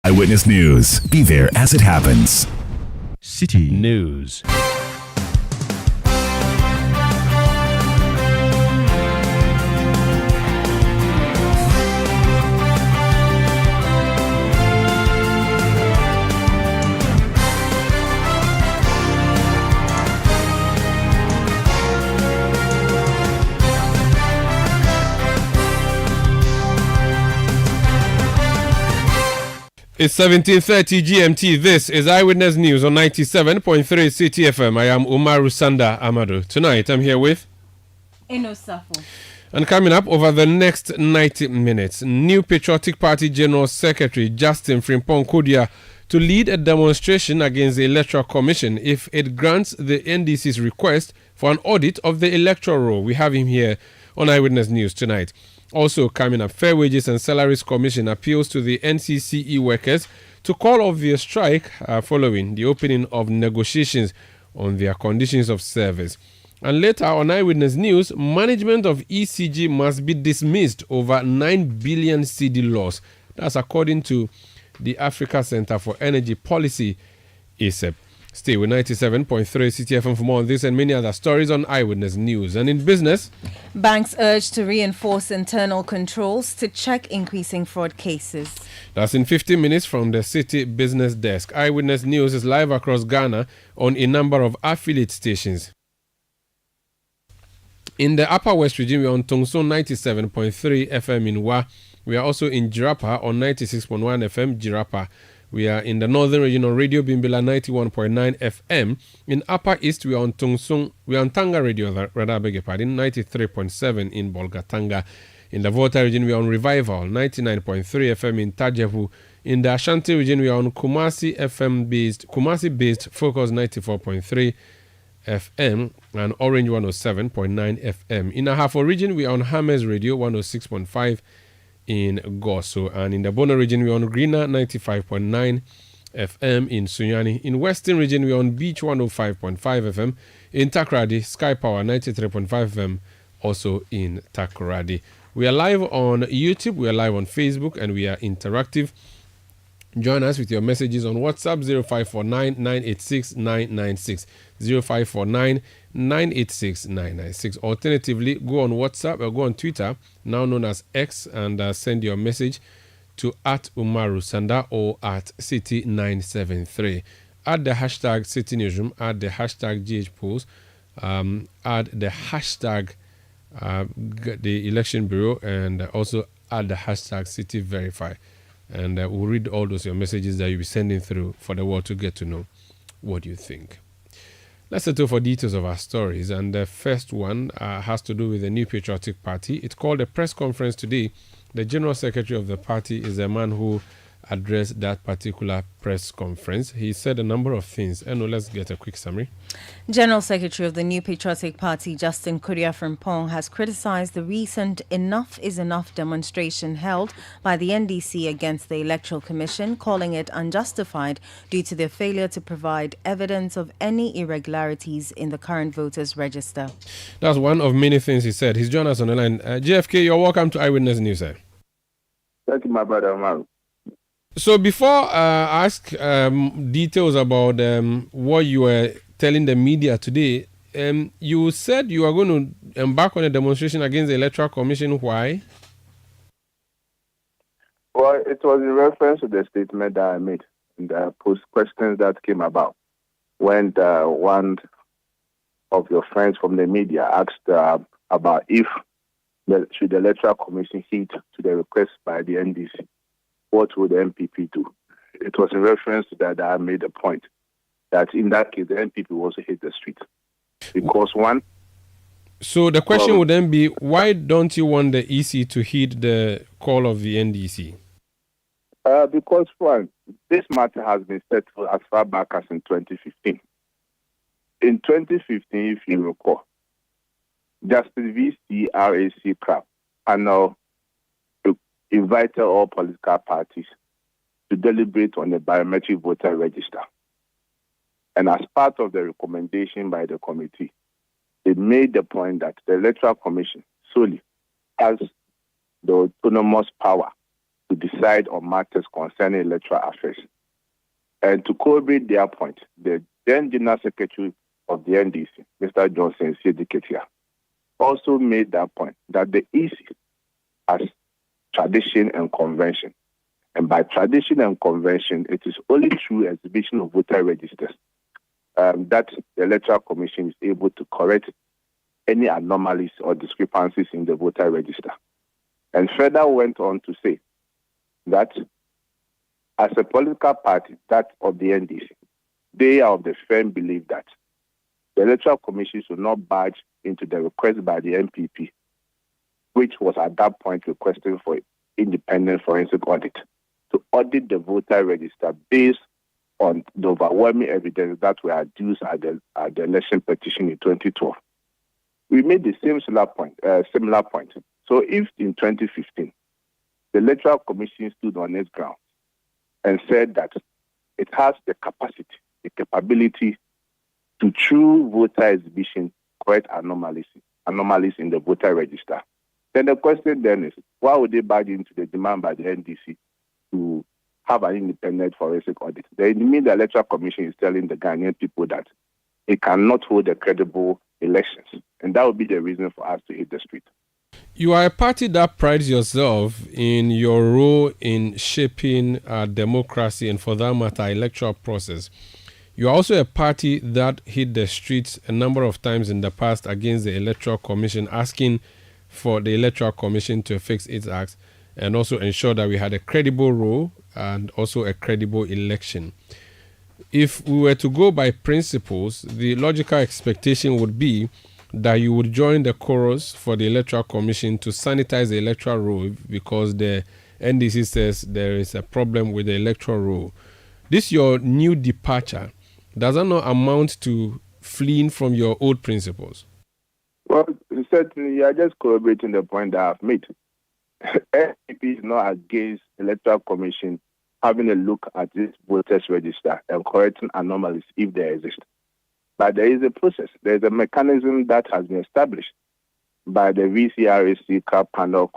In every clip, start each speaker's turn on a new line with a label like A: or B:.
A: Eyewitness News. Be there as it happens.
B: City News.
C: It's 17:30 GMT. This is Eyewitness News on 97.3 Citi FM. I am Umaru Sanda Amadu. Tonight I'm here with
D: Eno Safo.
C: And coming up over the next 90 minutes, New Patriotic Party General Secretary Justin Frimpong Kodia to lead a demonstration against the Electoral Commission if it grants the NDC's request for an audit of the electoral roll. We have him here on Eyewitness News tonight. Also coming up, Fair Wages and Salaries Commission appeals to the NCCE workers to call off their strike following the opening of negotiations on their conditions of service. And later on Eyewitness News, management of ECG must be dismissed over 9 billion CD loss. That's according to the Africa Center for Energy Policy, ASEP. Stay with 97.3 Citi FM for more on this and many other stories on Eyewitness News. And in business,
D: banks urged to reinforce internal controls to check increasing fraud cases.
C: That's in 15 minutes from the City Business Desk. Eyewitness News is live across Ghana on a number of affiliate stations. In the Upper West region, we're on Tongson 97.3 FM in Wa. We are also in Jirapa on 96.1 FM, Jirapa. We are in the northern region on Radio Bimbila 91.9 FM. In Upper East, we are on Tungsung. We are on Tanga Radio, rather beg your pardon, 93.7 in Bolgatanga. In the Volta region, we are on Revival 99.3 FM in Tajevu. In the Ashanti region, we are on Kumasi based Focus 94.3 FM and Orange 107.9 FM. In the Ahafo region, we are on Hames Radio 106.5 in Goso, and in the Bono region we're on Greener 95.9 FM in Sunyani. In Western region we're on Beach 105.5 FM. In Takoradi, Sky Power 93.5 FM also in Takoradi. We are live on YouTube, we are live on Facebook, and we are interactive. Join us with your messages on WhatsApp 0549 986 996 0549 986 996. Alternatively, go on WhatsApp or go on Twitter, now known as X, and send your message to @Umaru Sanda or @City973. Add the hashtag City Newsroom, add the hashtag GH add the hashtag the Election Bureau, and also add the hashtag City Verify. And we'll read all those your messages that you'll be sending through for the world to get to know what you think. Let's settle for details of our stories. And the first one has to do with the New Patriotic Party. It called a press conference today. The General Secretary of the party is a man who addressed that particular press conference. He said a number of things. Let's get a quick summary.
D: General Secretary of the New Patriotic Party, Justin Kodia Frimpong, has criticized the recent Enough is Enough demonstration held by the NDC against the Electoral Commission, calling it unjustified due to their failure to provide evidence of any irregularities in the current voters' register.
C: That's one of many things he said. He's joined us on the line. JFK, you're welcome to Eyewitness News, sir.
E: Thank you, my brother, Maru.
C: So before I ask details about what you were telling the media today, you said you are going to embark on a demonstration against the Electoral Commission. Why?
E: Well, it was in reference to the statement that I made and the post questions that came about when one of your friends from the media asked about if should the Electoral Commission heed to the request by the NDC. What would the MPP do? It was in reference to that I made a point that in that case, the MPP will also hit the street. Because one...
C: So the question would then be, why don't you want the EC to heed the call of the NDC?
E: Because one, this matter has been settled as far back as in 2015. In 2015, if you recall, Justice V.C. R.A.C. Crab and now invited all political parties to deliberate on the biometric voter register. And as part of the recommendation by the committee, they made the point that the Electoral Commission solely has the autonomous power to decide on matters concerning electoral affairs. And to corroborate their point, the then General Secretary of the NDC, Mr. Johnson Sidiketia, also made that point that the EC has tradition and convention. And by tradition and convention, it is only through exhibition of voter registers that the Electoral Commission is able to correct any anomalies or discrepancies in the voter register. And further went on to say that as a political party, that of the NDC, they are of the firm belief that the Electoral Commission should not barge into the request by the MPP, which was at that point requesting for independent forensic audit, to audit the voter register based on the overwhelming evidence that were adduced at the election petition in 2012. We made the similar point. So if in 2015, the Electoral Commission stood on its ground and said that it has the capacity, the capability to, through voter exhibition, correct anomalies in the voter register, then the question then is, why would they barge into the demand by the NDC to have an independent forensic audit? They mean the Electoral Commission is telling the Ghanaian people that it cannot hold a credible elections. And that would be the reason for us to hit the street.
C: You are a party that prides yourself in your role in shaping our democracy and, for that matter, electoral process. You are also a party that hit the streets a number of times in the past against the Electoral Commission, asking for the Electoral Commission to fix its acts and also ensure that we had a credible role and also a credible election. If we were to go by principles, the logical expectation would be that you would join the chorus for the Electoral Commission to sanitize the electoral roll because the NDC says there is a problem with the electoral roll. This your new departure. Does that not amount to fleeing from your old principles?
E: Well, certainly, you are just corroborating the point that I've made. NPP is not against Electoral Commission having a look at this voters register and correcting anomalies if they exist. But there is a process. There is a mechanism that has been established by the VCRAC CAP panel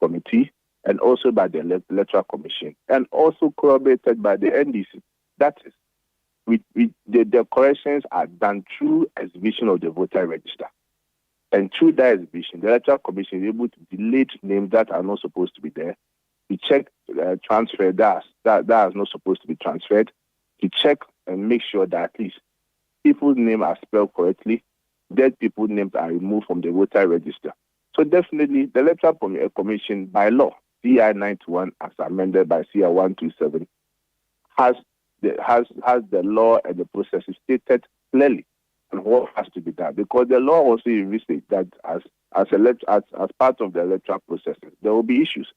E: committee and also by the Electoral Commission and also corroborated by the NDC. That is, the corrections are done through exhibition of the voter register. And through that exhibition, the Electoral Commission is able to delete names that are not supposed to be there, to check transfer that is not supposed to be transferred, to check and make sure that at least people's names are spelled correctly, dead people's names are removed from the voter register. So definitely, the Electoral Commission, by law, CI 91 as amended by CI 127, has the law and the process stated clearly and what has to be done. Because the law also envisages that as part of the electoral processes, there will be issues.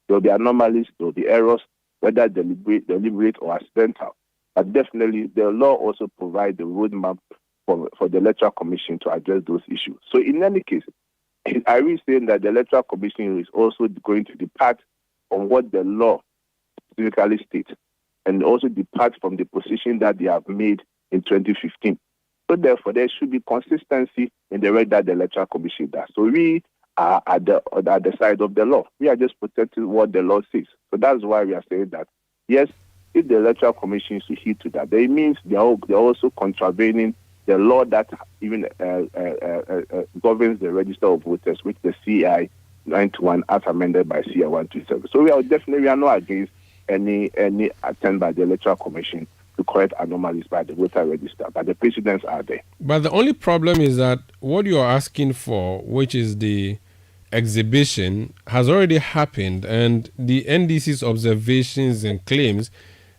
E: There will be anomalies, there will be errors, whether deliberate or accidental. But definitely, the law also provides the roadmap for the Electoral Commission to address those issues. So in any case, I will say that the Electoral Commission is also going to depart from what the law specifically states and also depart from the position that they have made in 2015. So therefore, there should be consistency in the way that the Electoral Commission does. So we are at the side of the law. We are just protecting what the law says. So that's why we are saying that, yes, if the Electoral Commission should heed to that, it means they're also contravening the law that even governs the register of voters, which the CI 91 as amended by CI 127. So we are not against any attempt by the Electoral Commission to correct anomalies by the voter register, but the precedents are there.
C: But the only problem is that what you are asking for, which is the exhibition, has already happened, and the NDC's observations and claims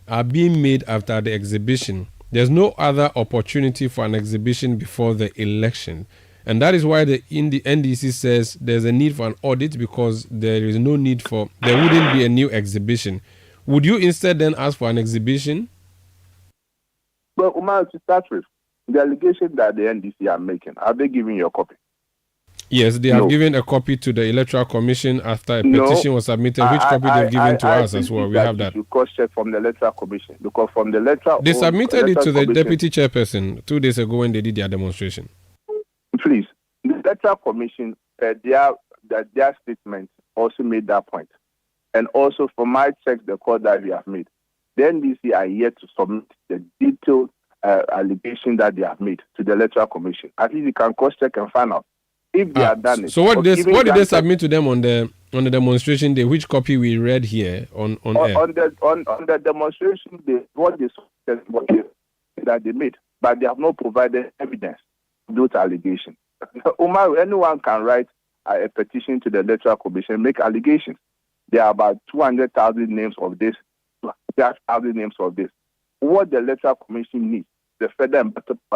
C: are being made after the exhibition. There's no other opportunity for an exhibition before the election. And that is why the NDC says there's a need for an audit because there wouldn't be a new exhibition. Would you instead then ask for an exhibition?
E: Well, Umar, to start with, the allegation that the NDC are making, are they giving you a copy?
C: Yes, they have given a copy to the Electoral Commission after a petition was submitted. Which copy they've given to us as well? We have that.
E: You cross-check from the Electoral Commission because from the Electoral,
C: they submitted it to the Deputy Chairperson 2 days ago when they did their demonstration.
E: Please, the Electoral Commission, their statement also made that point, And also from my checks, the call that we have made, the NDC are yet to submit the detailed allegation that they have made to the Electoral Commission. At least you can cross-check and find out if they have done it.
C: So what did they submit to them on the demonstration day? Which copy we read here on air?
E: On the demonstration day, what they that they made, but they have not provided evidence to those allegations. Umar, anyone can write a petition to the Electoral Commission, make allegations. There are about 200,000 names of this, 200,000 names of this. What the Electoral Commission needs, the further and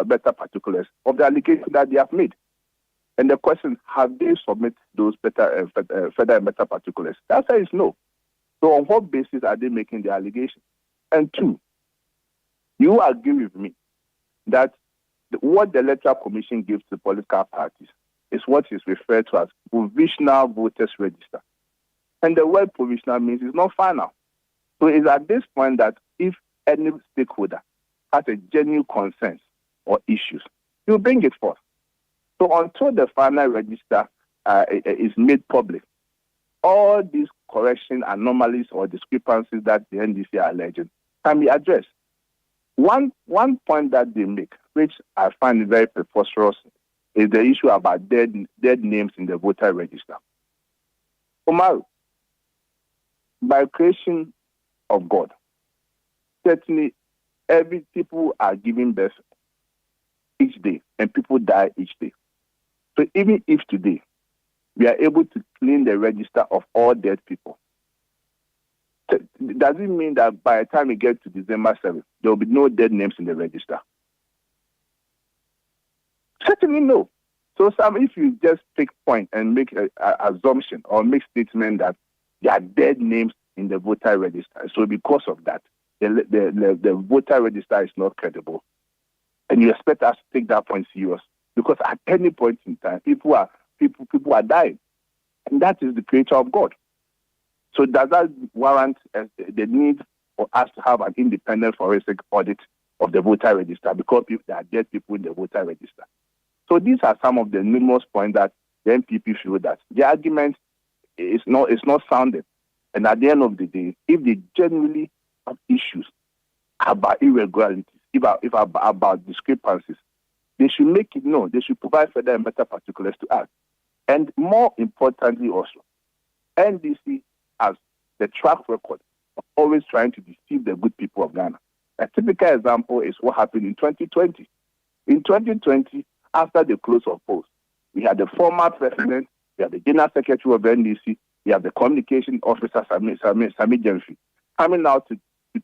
E: better particulars of the allegations that they have made. And the question, have they submitted those further and better particulars? The answer is no. So on what basis are they making the allegations? And two, you agree with me that what the Electoral Commission gives to political parties is what is referred to as provisional voters register. And the word provisional means it's not final. So it's at this point that if any stakeholder has a genuine concern or issues, you bring it forth. So until the final register is made public, all these correction anomalies or discrepancies that the NDC are alleging can be addressed. One point that they make, which I find very preposterous, is the issue about dead names in the voter register. Omar, by creation of God, certainly every people are giving birth each day and people die each day. So even if today we are able to clean the register of all dead people, does it mean that by the time we get to December 7th, there will be no dead names in the register? Certainly no. So Sam, if you just take point and make an assumption or make statement that there are dead names in the voter register, so because of that, the voter register is not credible, and you expect us to take that point serious, because at any point in time, people are dying, and that is the creator of God. So does that warrant the need for us to have an independent forensic audit of the voter register because there are dead people in the voter register? So these are some of the numerous points that the NPP feel that the argument is not sounded. And at the end of the day, if they genuinely have issues about irregularities, about discrepancies, they should make it known. They should provide further and better particulars to us. And more importantly also, NDC has the track record of always trying to deceive the good people of Ghana. A typical example is what happened in 2020. In 2020, after the close of polls, we had the former president, we had the general secretary of NDC, we have the communication officer, Sami Jenfi, coming out to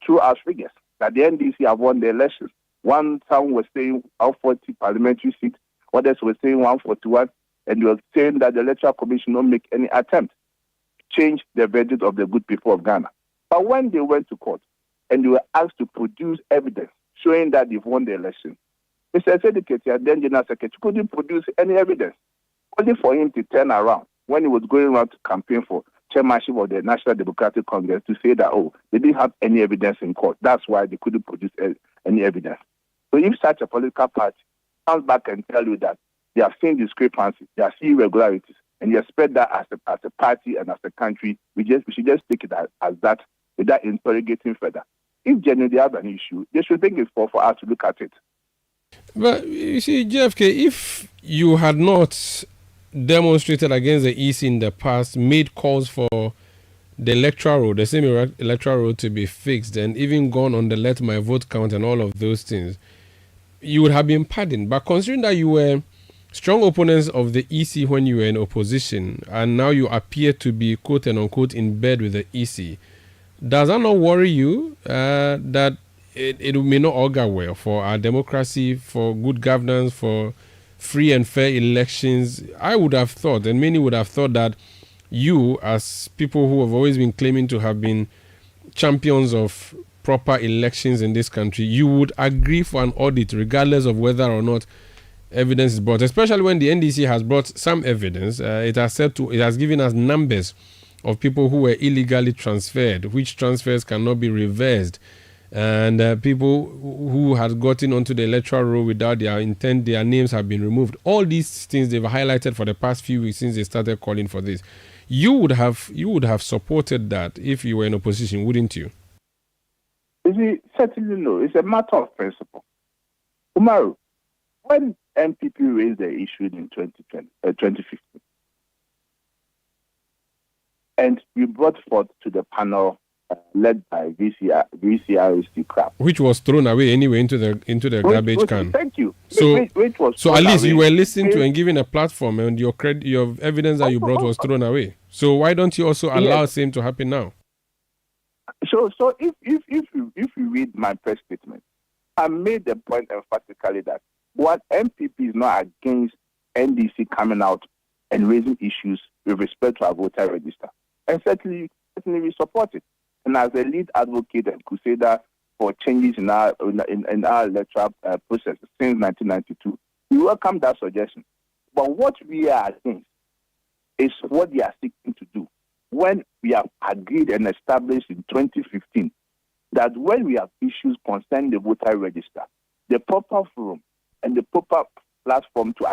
E: throw out figures that the NDC have won the elections. Some were saying 140 parliamentary seats, others were saying 141, and they were saying that the Electoral Commission don't make any attempt to change the verdict of the good people of Ghana. But when they went to court and they were asked to produce evidence showing that they've won the election, Mr. Sediketi, then General Secretary, couldn't produce any evidence, only for him to turn around when he was going around to campaign for chairmanship of the National Democratic Congress to say that, they didn't have any evidence in court. That's why they couldn't produce any evidence. So if such a political party comes back and tell you that they have seen discrepancies, they have seen irregularities, and you expect that as a party and as a country, we should just take it as that without interrogating further. If genuinely they have an issue, they should bring it for us to look at it.
C: But you see, JFK, if you had not demonstrated against the EC in the past, made calls for the electoral roll, the same electoral roll to be fixed, and even gone on the let my vote count and all of those things, you would have been pardoned. But considering that you were strong opponents of the EC when you were in opposition, and now you appear to be quote and unquote in bed with the EC, does that not worry you that it may not augur well for our democracy, for good governance, for free and fair elections? I would have thought, and many would have thought, that you, as people who have always been claiming to have been champions of proper elections in this country, you would agree for an audit regardless of whether or not evidence is brought, especially when the NDC has brought some evidence. It has given us numbers of people who were illegally transferred, which transfers cannot be reversed, and people who had gotten onto the electoral roll without their intent, their names have been removed. All these things they've highlighted for the past few weeks since they started calling for this. You would have supported that if you were in opposition, wouldn't you?
E: You see, certainly no. It's a matter of principle. Umaru, when MPP raised the issue in 2015, and we brought forth to the panel led by VCRC crap,
C: which was thrown away anyway into the garbage can.
E: Thank you.
C: So at least you were listened to and given a platform, and your evidence that you brought was thrown away. So why don't you also allow the same to happen now?
E: So if you read my press statement, I made the point emphatically that what MPP is not against NDC coming out and raising issues with respect to our voter register, and certainly we support it. And as a lead advocate and crusader for changes in our electoral process since 1992, we welcome that suggestion. But what we are against is what they are seeking to do. When we have agreed and established in 2015 that when we have issues concerning the voter register, the proper forum and the proper platform to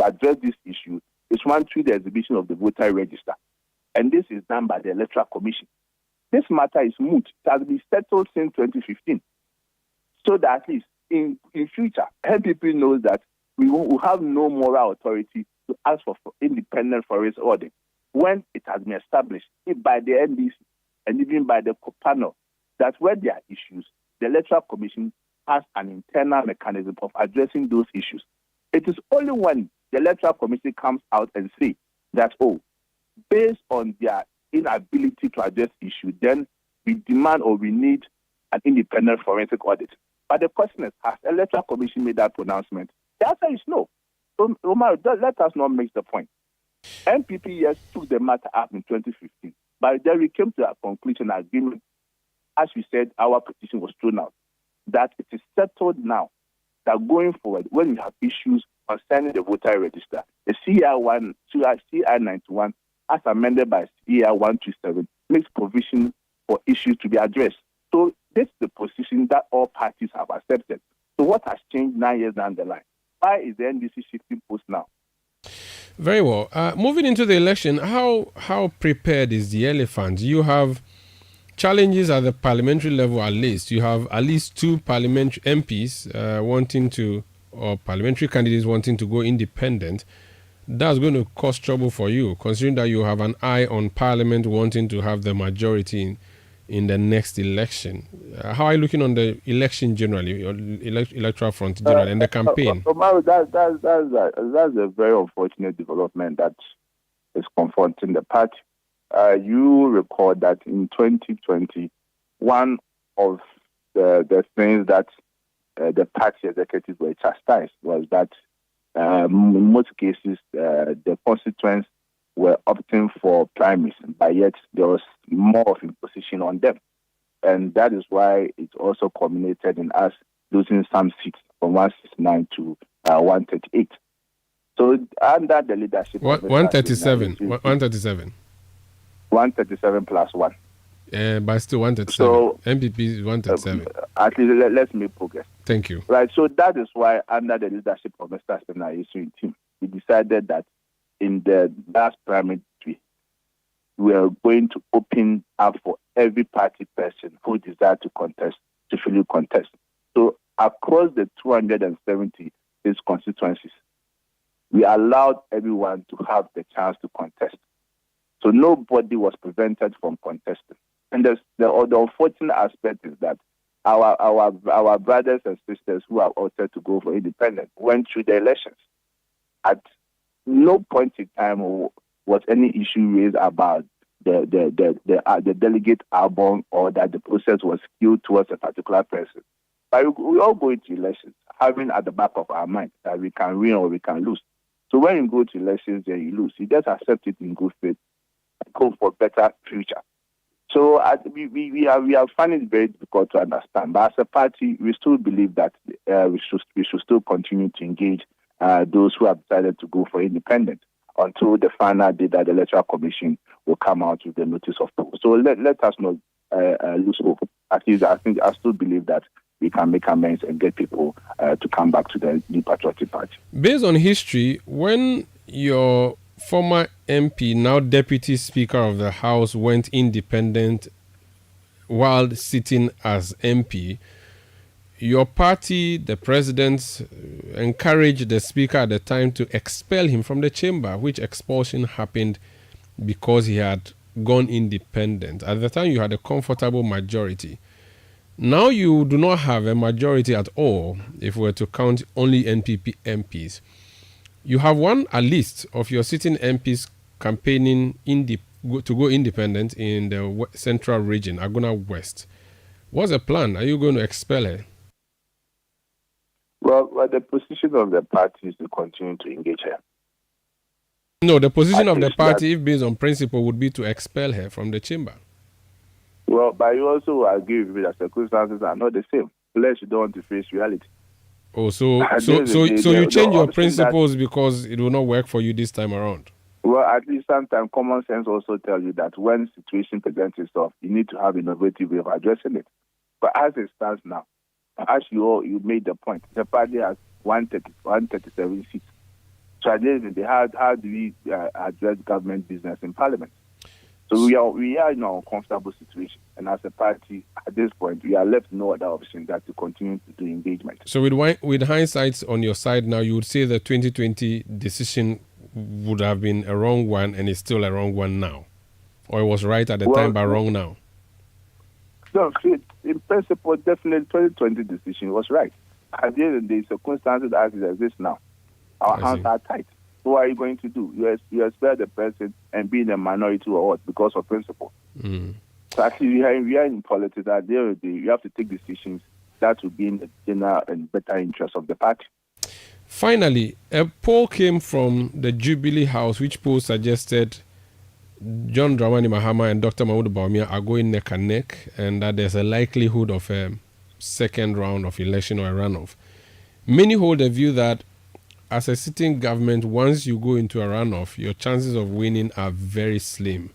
E: address this issue is one through the exhibition of the voter register. And this is done by the Electoral Commission. This matter is moot. It has been settled since 2015. So that at least in future, MPP knows that we will have no moral authority to ask for independent forest audit when it has been established by the NDC and even by the panel that where there are issues, the Electoral Commission has an internal mechanism of addressing those issues. It is only when the Electoral Commission comes out and say that, based on their inability to address issues, then we demand or we need an independent forensic audit. But the question is, has the Electoral Commission made that pronouncement? The answer is no. So, Omar, let us not make the point. MPP, yes, took the matter up in 2015, but then we came to a conclusion agreement. As we said, our petition was thrown out, that it is settled now that going forward, when we have issues concerning the voter register, the CR 91, as amended by CR 127, makes provision for issues to be addressed. So this is the position that all parties have accepted. So what has changed 9 years down the line? Why is the NDC shifting post now?
C: Very well. Moving into the election, how prepared is the elephant? You have challenges at the parliamentary level at least. You have at least two parliamentary MPs or parliamentary candidates wanting to go independent. That's going to cause trouble for you, considering that you have an eye on Parliament wanting to have the majority in the next election. How are you looking on the election generally, or electoral front generally, and the campaign? That's a very unfortunate development that is confronting the party. You recall that in 2020, one of the things that the party executives were chastised was that in most cases, the constituents were opting for primaries, but yet there was more of imposition on them. And that is why it also culminated in us losing some seats from 169 to 138. So under the leadership of 137. 137.
E: 137 plus 1.
C: But still 137. So, MPP is 137.
E: At least let's make progress.
C: Thank you.
E: Right, so that is why under the leadership of Mr. Senayisu team, we decided that in the last primary, we are going to open up for every party person who desires to contest, to freely contest. So across the 270 constituencies, we allowed everyone to have the chance to contest. So nobody was prevented from contesting. And the unfortunate aspect is that our brothers and sisters who have opted to go for independence went through the elections. At no point in time was any issue raised about the delegate album or that the process was skewed towards a particular person. But we all go into elections having at the back of our mind that we can win or we can lose. So when you go to elections and you lose, you just accept it in good faith and go for a better future. So we are finding it very difficult to understand. But as a party, we still believe that we should still continue to engage those who have decided to go for independence until the final day that the Electoral Commission will come out with the notice of poll. So let us not lose hope. At least I still believe that we can make amends and get people to come back to the New Patriotic Party.
C: Based on history, when your former MP, now Deputy Speaker of the House, went independent while sitting as MP. Your party, the president, encouraged the Speaker at the time to expel him from the chamber, which expulsion happened because he had gone independent. At the time, you had a comfortable majority. Now you do not have a majority at all, if we were to count only NPP MPs. You have a list of your sitting MPs campaigning to go independent in the central region, Aguna West. What's the plan? Are you going to expel her?
E: Well, the position of the party is to continue to engage her.
C: No, the position of the party, if based on principle, would be to expel her from the chamber.
E: Well, but you also agree with me that circumstances are not the same. Unless you don't want to face reality.
C: Oh, so you change your principles because it will not work for you this time around.
E: Well, at least sometimes common sense also tells you that when situation presents itself, you need to have innovative way of addressing it. But as it stands now, as you made the point, the party has 137 seats. So at the end of the day, how do we address government business in Parliament? So we are in an uncomfortable situation, and as a party, at this point, we are left no other option than to continue to do engagement.
C: So with hindsight on your side now, you would say the 2020 decision would have been a wrong one, and it's still a wrong one now, or it was right at the time but wrong now.
E: No, in principle, definitely 2020 decision was right. At the end of the day, circumstances as it exists now, our hands are tight. So what are you going to do? You expel the person and be in a minority or what because of principle. So actually, we are in politics. At the end of the day, you have to take decisions that will be in the general and better interest of the party.
C: Finally, a poll came from the Jubilee House, which poll suggested John Dramani Mahama and Dr. Mahmoud Bawumia are going neck and neck, and that there's a likelihood of a second round of election or a runoff. Many hold the view that as a sitting government, once you go into a runoff, your chances of winning are very slim.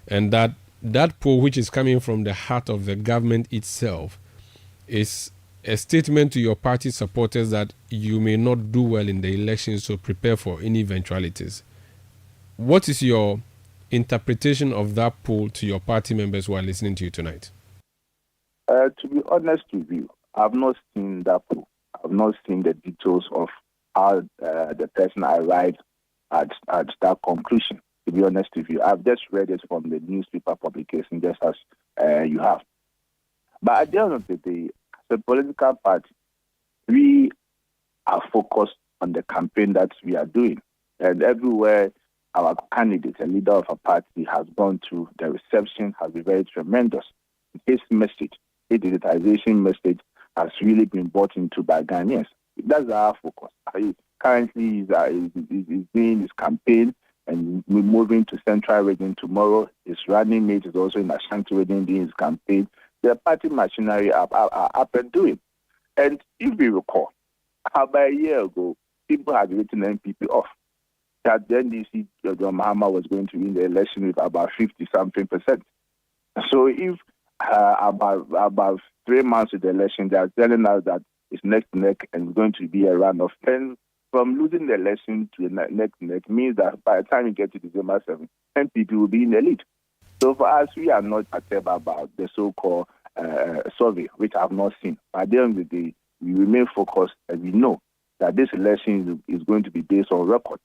C: And that poll, which is coming from the heart of the government itself, is a statement to your party supporters that you may not do well in the election, so prepare for any eventualities. What is your interpretation of that poll to your party members who are listening to you tonight?
E: To be honest with you, I've not seen that poll. I've not seen the details of how the person arrived at that conclusion, to be honest with you. I've just read it from the newspaper publication, just as you have. But at the end of the day, as a political party, we are focused on the campaign that we are doing. And everywhere our candidate, a leader of a party, has gone to, the reception has been very tremendous. His message, his digitization message, has really been bought into by Ghanaians. That's our focus. Currently, he's doing his campaign, and we're moving to Central Region tomorrow. His running mate is also in Ashanti Region doing his campaign. The party machinery are up and doing. And if we recall, about a year ago, people had written NPP off. That the NDC, John Mahama, was going to win the election with about 50-something%. So if about 3 months of the election, they are telling us that it's neck to neck and it's going to be a runoff. Then from losing the election to neck to neck means that by the time you get to December 7th, NPP will be in the lead. So for us, we are not perturbed about the so-called survey, which I have not seen. At the end of the day, we remain focused and we know that this election is going to be based on record,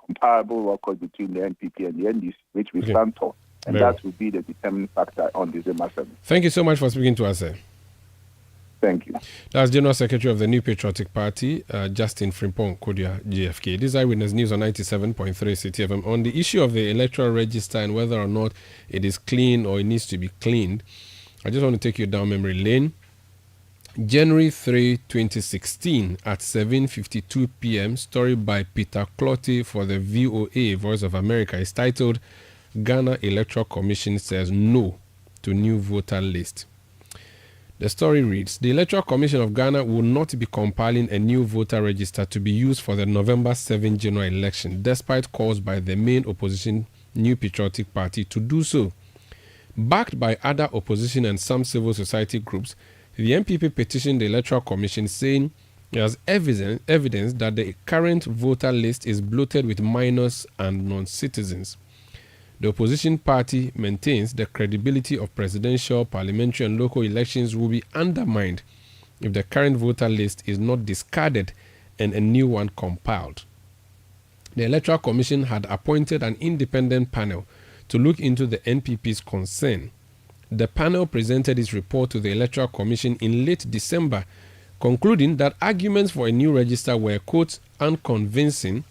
E: comparable record between the NPP and the NDC, which we stand for. And that will be the determining factor on December 7th.
C: Thank you so much for speaking to us, sir.
E: Thank you.
C: That's General Secretary of the New Patriotic Party, Justin Frimpong Kodia, GFK. This is Eyewitness News on 97.3 Citi FM. On the issue of the electoral register and whether or not it is clean or it needs to be cleaned, I just want to take you down memory lane. January 3, 2016 at 7:52 p.m., story by Peter Clotty for the VOA, Voice of America, is titled Ghana Electoral Commission says no to new voter list. The story reads, the Electoral Commission of Ghana will not be compiling a new voter register to be used for the November 7 general election, despite calls by the main opposition New Patriotic Party to do so. Backed by other opposition and some civil society groups, the NPP petitioned the Electoral Commission saying There's evidence that the current voter list is bloated with minors and non-citizens. The opposition party maintains the credibility of presidential, parliamentary, and local elections will be undermined if the current voter list is not discarded and a new one compiled. The Electoral Commission had appointed an independent panel to look into the NPP's concern. The panel presented its report to the Electoral Commission in late December, concluding that arguments for a new register were, quote, unconvincing,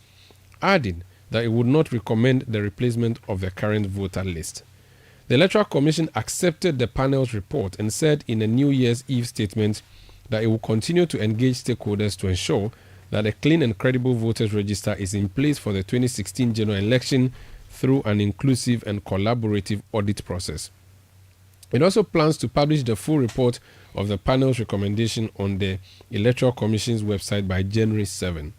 C: adding that it would not recommend the replacement of the current voter list. The Electoral Commission accepted the panel's report and said in a New Year's Eve statement that it will continue to engage stakeholders to ensure that a clean and credible voters register is in place for the 2016 general election through an inclusive and collaborative audit process. It also plans to publish the full report of the panel's recommendation on the Electoral Commission's website by January 7.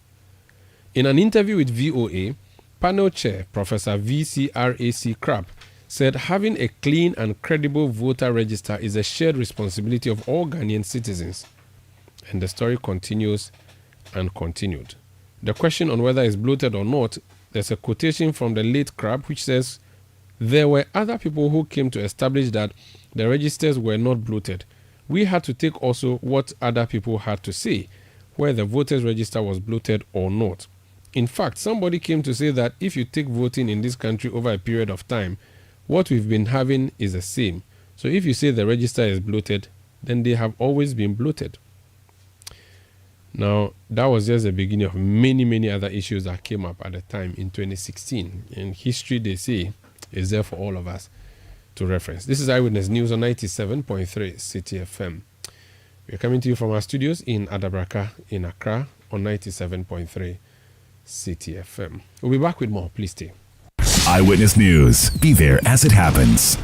C: In an interview with VOA, panel chair Professor VCRAC Crabb said having a clean and credible voter register is a shared responsibility of all Ghanaian citizens. And the story continues and continued. The question on whether it's bloated or not, there's a quotation from the late Crabb which says, there were other people who came to establish that the registers were not bloated. We had to take also what other people had to say, whether the voters register was bloated or not. In fact, somebody came to say that if you take voting in this country over a period of time, what we've been having is the same. So if you say the register is bloated, then they have always been bloated. Now, that was just the beginning of many, many other issues that came up at the time in 2016. In history, they say, is there for all of us to reference. This is Eyewitness News on 97.3 Citi FM. We're coming to you from our studios in Adabraka in Accra on 97.3 Citi FM. We'll be back with more. Please stay.
A: Eyewitness News. Be there as it happens.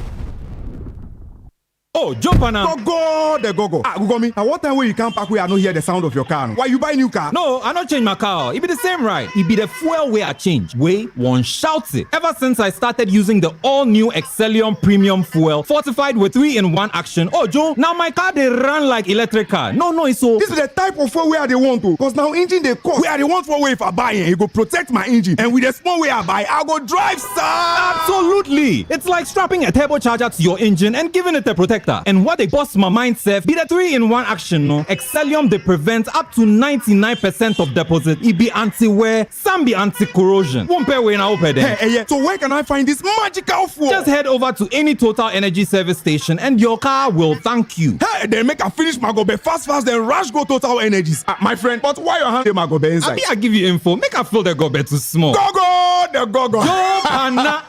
F: Oh, jump on now.
G: Go. Ugomi, at what time when you come back where I don't hear the sound of your car? Why you buy new car?
F: No, I not change my car. It be the same, right? It be the fuel way I change. Way one shouts it. Ever since I started using the all-new Excellium Premium Fuel, fortified with 3-in-1 action. Oh, Joe, now my car they run like electric car. No, it's so.
G: This is the type of fuel where they want to. Because now engine they cost. Where they want for way if I buy it, it go protect my engine. And with the small way I buy, I go drive, sir.
F: Absolutely. It's like strapping a turbocharger to your engine and giving it a protector. And what they bust my mind says be the 3-in-1 action, no? Excellium they prevent up to 99% of deposit. It be anti-wear, some be anti-corrosion. Won't pay when I open it.
G: Hey, so where can I find this magical fuel?
F: Just head over to any Total Energy service station and your car will thank you.
G: Hey, then make a finish my gobe fast, then rush go Total Energies. My friend, but why your hand my gobe inside?
F: I give you info. Make a fill the gobe too small.
G: Go.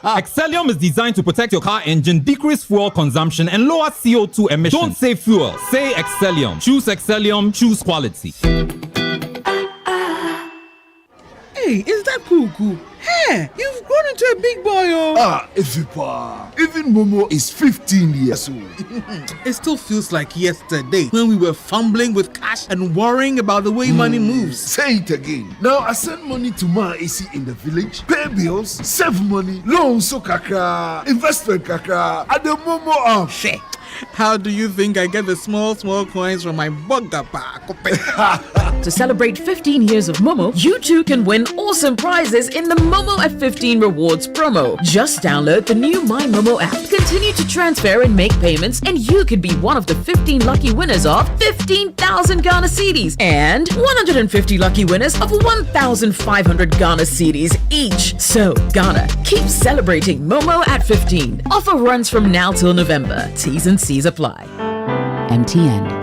F: Excellium is designed to protect your car engine, decrease fuel consumption, and lower CO2 emissions. Don't say fuel, say Excellium. Choose Excellium, choose quality.
H: Hey, is that Kuku? Hey, you've grown into a big boy, oh.
I: Ifipa. Even Momo is 15 years old.
H: It still feels like yesterday when we were fumbling with cash and worrying about the way money moves.
I: Say it again. Now I send money to my AC in the village, pay bills, save money, loans so kakra, investment kakra, at the Momo app.
H: Shit. How do you think I get the small coins from my bugger pack?
J: To celebrate 15 years of Momo, you too can win awesome prizes in the Momo at 15 Rewards promo. Just download the new My Momo app, continue to transfer and make payments, and you could be one of the 15 lucky winners of 15,000 Ghana cedis and 150 lucky winners of 1,500 Ghana cedis each. So, Ghana, keep celebrating Momo at 15. Offer runs from now till November. T's and C's apply. MTN.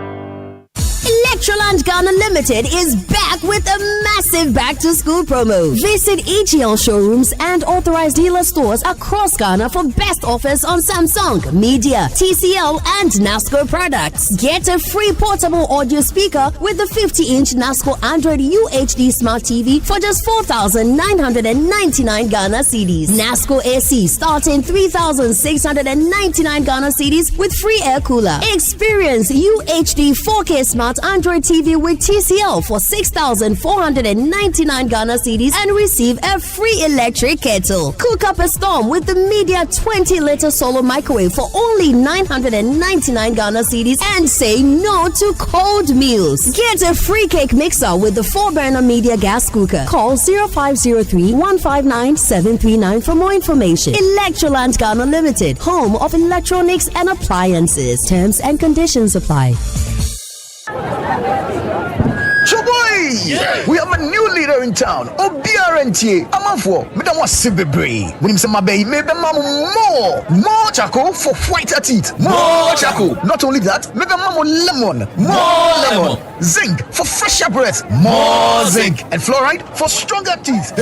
K: Electroland Ghana Limited is back with a massive back-to-school promo. Visit EGL showrooms and authorized dealer stores across Ghana for best offers on Samsung, Media, TCL, and NASCO products. Get a free portable audio speaker with the 50-inch NASCO Android UHD Smart TV for just 4,999 Ghana cedis. NASCO AC starting 3,699 Ghana cedis with free air cooler. Experience UHD 4K Smart Android Android TV with TCL for 6,499 Ghana cedis and receive a free electric kettle. Cook up a storm with the Media 20-liter solar microwave for only 999 Ghana cedis and say no to cold meals. Get a free cake mixer with the 4-burner Media gas cooker. Call 0503-159-739 for more information. Electroland Ghana Limited, home of electronics and appliances. Terms and conditions apply.
L: Yeah. We have a new leader in town. OBRNT. Amanfo. Madam was Sibebre. When him say my baby, maybe more charcoal for whiter teeth. More charcoal. Not only that, maybe lemon. More lemon. Zinc for fresher breath. More zinc. And fluoride for stronger teeth.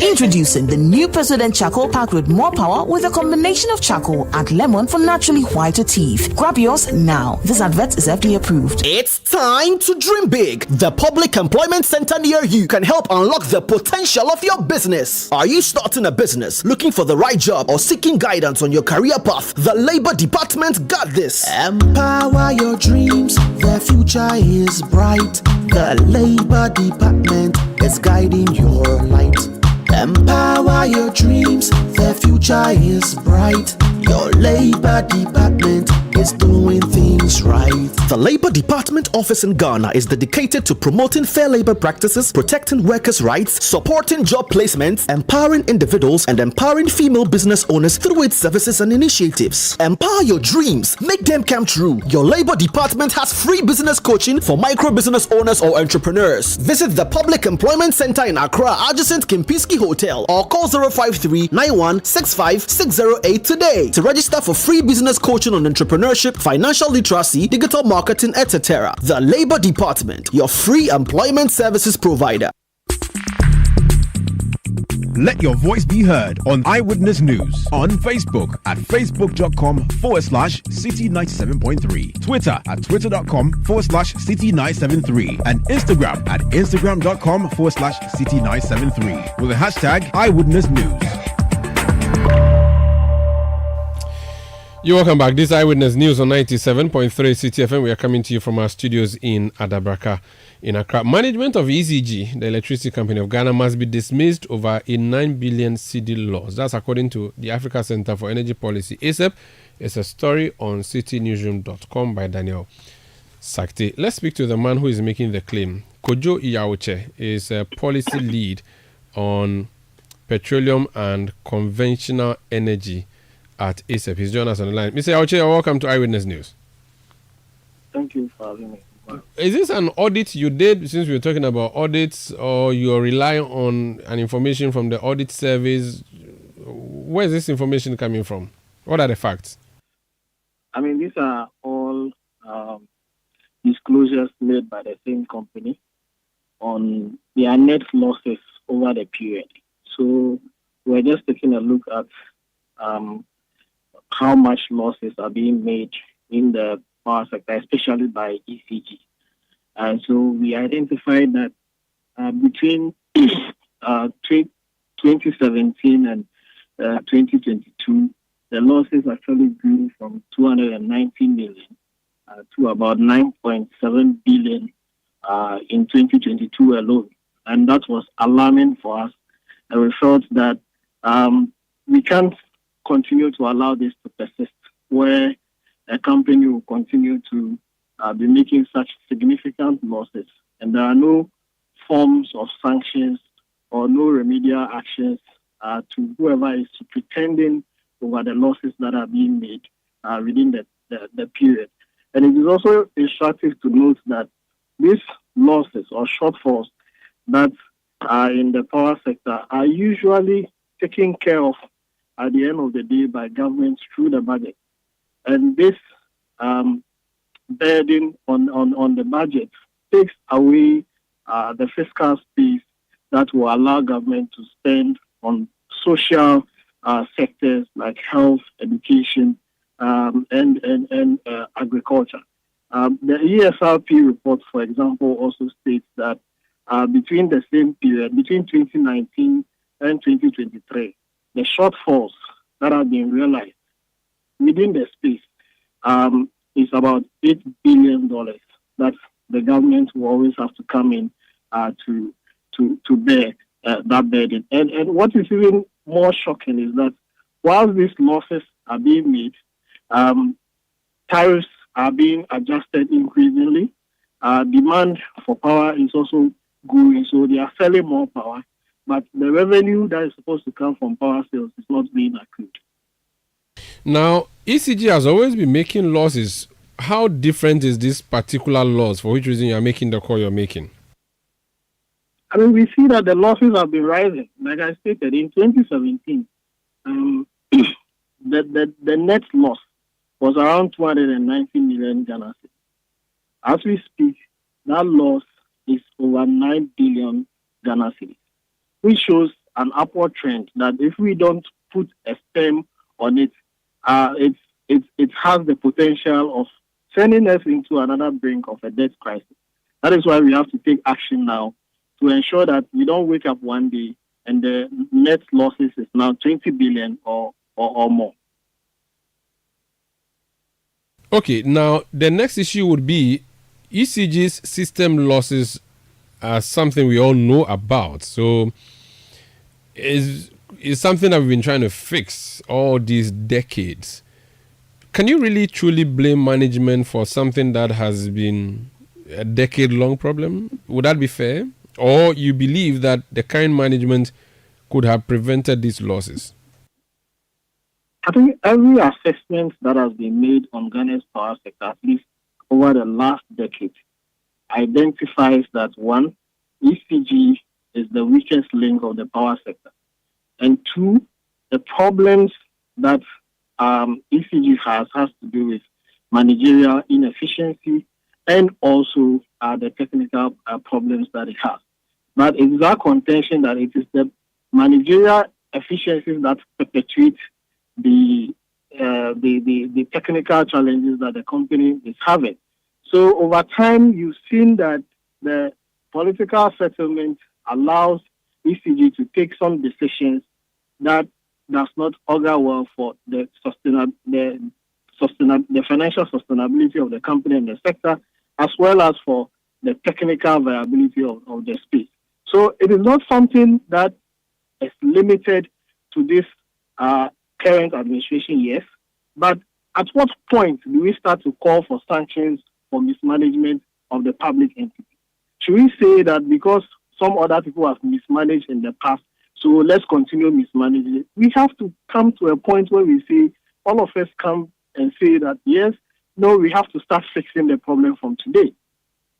M: Introducing the new President Charcoal packed with more power with a combination of charcoal and lemon for naturally whiter teeth. Grab yours now. This advert is FDA approved.
N: It's time to dream big. The Public Employment Center near you can help unlock the potential of your business. Are you starting a business, looking for the right job, or seeking guidance on your career path? The Labor Department got this.
O: Empower your dreams. The future is bright. The Labor Department is guiding your light. Empower your dreams. The future is bright. Your Labor Department is doing things right.
N: The Labor Department office in Ghana is dedicated to promoting fair labor practices, protecting workers' rights, supporting job placements, empowering individuals, and empowering female business owners through its services and initiatives. Empower your dreams. Make them come true. Your Labor Department has free business coaching for micro business owners or entrepreneurs. Visit the Public Employment Center in Accra, adjacent Kimpiski Hotel, or call 053-9165-608 today to register for free business coaching on entrepreneurship, financial literacy, digital marketing, etc. The Labor Department, your free employment services provider.
B: Let your voice be heard on Eyewitness News on Facebook at facebook.com/Citi97.3, Twitter at twitter.com/Citi973, and Instagram at instagram.com/Citi973 with the hashtag Eyewitness News.
C: You're welcome back. This is Eyewitness News on 97.3 Citi FM. We are coming to you from our studios in Adabraka in Accra. Management of ECG, the electricity company of Ghana, must be dismissed over a 9 billion cedi loss. That's according to the Africa Center for Energy Policy, ACEP. It's a story on citinewsroom.com by Daniel Sakti. Let's speak to the man who is making the claim. Kojo Iyawuche is a policy lead on petroleum and conventional energy at ACEP. He's joined us on the line. Mr. Iyawuche, welcome to Eyewitness News.
P: Thank you for having me.
C: Is this an audit you did, since we were talking about audits, or you're relying on an information from the audit service? Where is this information coming from? What are the facts?
P: I mean, these are all disclosures made by the same company on their net losses over the period. So we're just taking a look at how much losses are being made in the power sector, especially by ECG. And so we identified that between 2017 and 2022, the losses actually grew from 290 million to about 9.7 billion in 2022 alone. And that was alarming for us. And we felt that we can't continue to allow this to persist, where a company will continue to be making such significant losses, and there are no forms of sanctions or no remedial actions to whoever is pretending over the losses that are being made within the period. And it is also instructive to note that these losses or shortfalls that are in the power sector are usually taken care of at the end of the day by governments through the budget. And this burden on the budget takes away the fiscal space that will allow government to spend on social sectors like health, education, and agriculture. The ESRP report, for example, also states that between the same period, between 2019 and 2023, the shortfalls that have been realized within the space is about $8 billion that the government will always have to come in to bear that burden. And what is even more shocking is that while these losses are being made, tariffs are being adjusted increasingly. Demand for power is also growing, so they are selling more power. But the revenue that is supposed to come from power sales is not being accrued.
C: Now, ECG has always been making losses. How different is this particular loss? For which reason you are making the call you're making?
P: I mean, we see that the losses have been rising. Like I stated, in 2017, the net loss was around 290 million Ghana cedis. As we speak, that loss is over 9 billion Ghana cedis, which shows an upward trend that if we don't put a stem on it, it has the potential of sending us into another brink of a debt crisis. That is why we have to take action now to ensure that we don't wake up one day and the net losses is now 20 billion or more.
C: Okay, now the next issue would be ECG's system losses are something we all know about. So is something that we've been trying to fix all these decades. Can you really truly blame management for something that has been a decade-long problem? Would that be fair? Or you believe that the current management could have prevented these losses?
P: I think every assessment that has been made on Ghana's power sector, at least over the last decade, identifies that one, ECG is the weakest link of the power sector. And two, the problems that ECG has to do with managerial inefficiency and also the technical problems that it has. But it is our contention that it is the managerial efficiencies that perpetuate the technical challenges that the company is having. So over time, you've seen that the political settlement allows ECG to take some decisions that does not augur well for the financial sustainability of the company and the sector, as well as for the technical viability of the space. So it is not something that is limited to this current administration, yes, but at what point do we start to call for sanctions for mismanagement of the public entity? Should we say that because some other people have mismanaged in the past, so let's continue mismanaging? We have to come to a point where we say, all of us come and say that, yes, no, we have to start fixing the problem from today.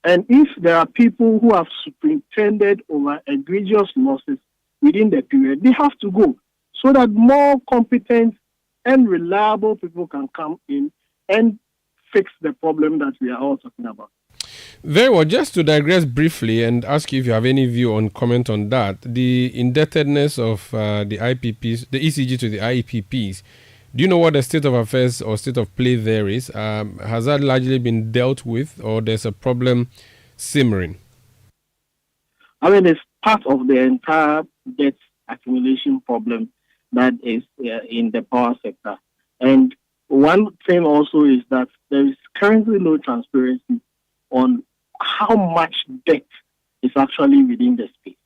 P: And if there are people who have superintended over egregious losses within the period, they have to go so that more competent and reliable people can come in and fix the problem that we are all talking about.
C: Very well. Just to digress briefly and ask you if you have any view on comment on that, the indebtedness of the IPPs, the ECG to the IPPs, do you know what the state of affairs or state of play there is? Has that largely been dealt with, or there's a problem simmering?
P: I mean, it's part of the entire debt accumulation problem that is in the power sector. And one thing also is that there is currently no transparency on how much debt is actually within the space.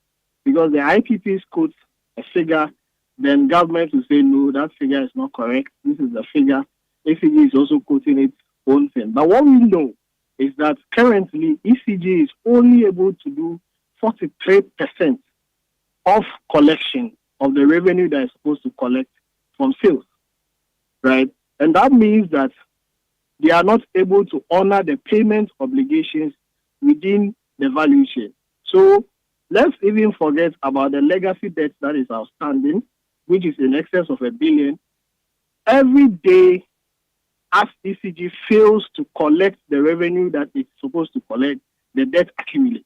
P: Because the IPPs quote a figure, then government will say, no, that figure is not correct. This is the figure. ECG is also quoting its own thing. But what we know is that currently ECG is only able to do 43% of collection of the revenue that is supposed to collect from sales, right? And that means that they are not able to honor the payment obligations within the value chain. So let's even forget about the legacy debt that is outstanding, which is in excess of $1 billion. Every day, as ECG fails to collect the revenue that it's supposed to collect, the debt accumulates.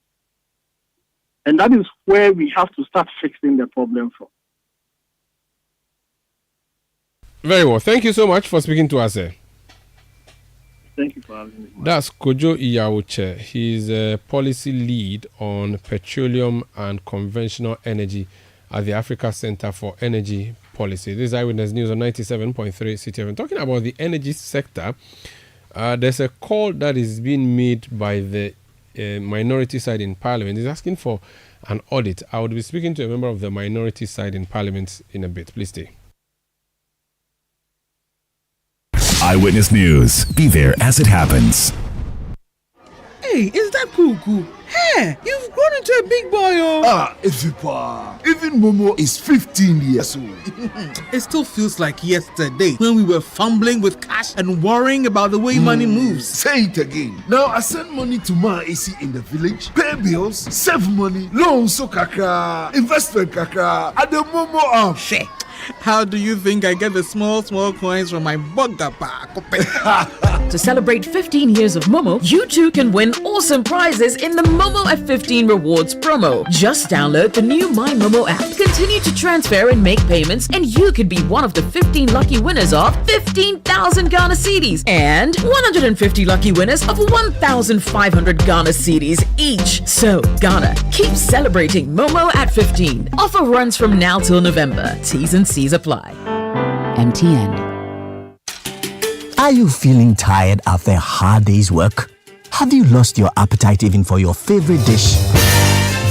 P: And that is where we have to start fixing the problem from.
C: Very well. Thank you so much for speaking to us.
P: Thank you for having me.
C: That's Kojo Iyawuche. He's a policy lead on petroleum and conventional energy at the Africa Center for Energy Policy. This is Eyewitness News on 97.3 Citi FM. Talking about the energy sector, There's a call that is being made by the minority side in Parliament. It's asking for an audit. I will be speaking to a member of the minority side in Parliament in a bit. Please stay.
A: Eyewitness News. Be there as it happens.
H: Hey, is that Cuckoo? Hey, you've grown into a big boy, oh.
I: Ifipa. Even Momo is 15 years old.
H: It still feels like yesterday when we were fumbling with cash and worrying about the way money moves.
I: Say it again. Now I send money to my AC in the village, pay bills, save money, loans so kakra, investment kakra, at the Momo app.
H: Shit. How do you think I get the small coins from my bugger pack?
J: To celebrate 15 years of Momo, you too can win awesome prizes in the Momo F15 Rewards promo. Just download the new My Momo app, continue to transfer and make payments, and you could be one of the 15 lucky winners of 15,000 Ghana cedis and 150 lucky winners of 1,500 Ghana cedis each. So, Ghana, keep celebrating Momo at 15. Offer runs from now till November. T's and C's apply.
Q: MTN. Are you feeling tired after a hard day's work? Have you lost your appetite even for your favorite dish?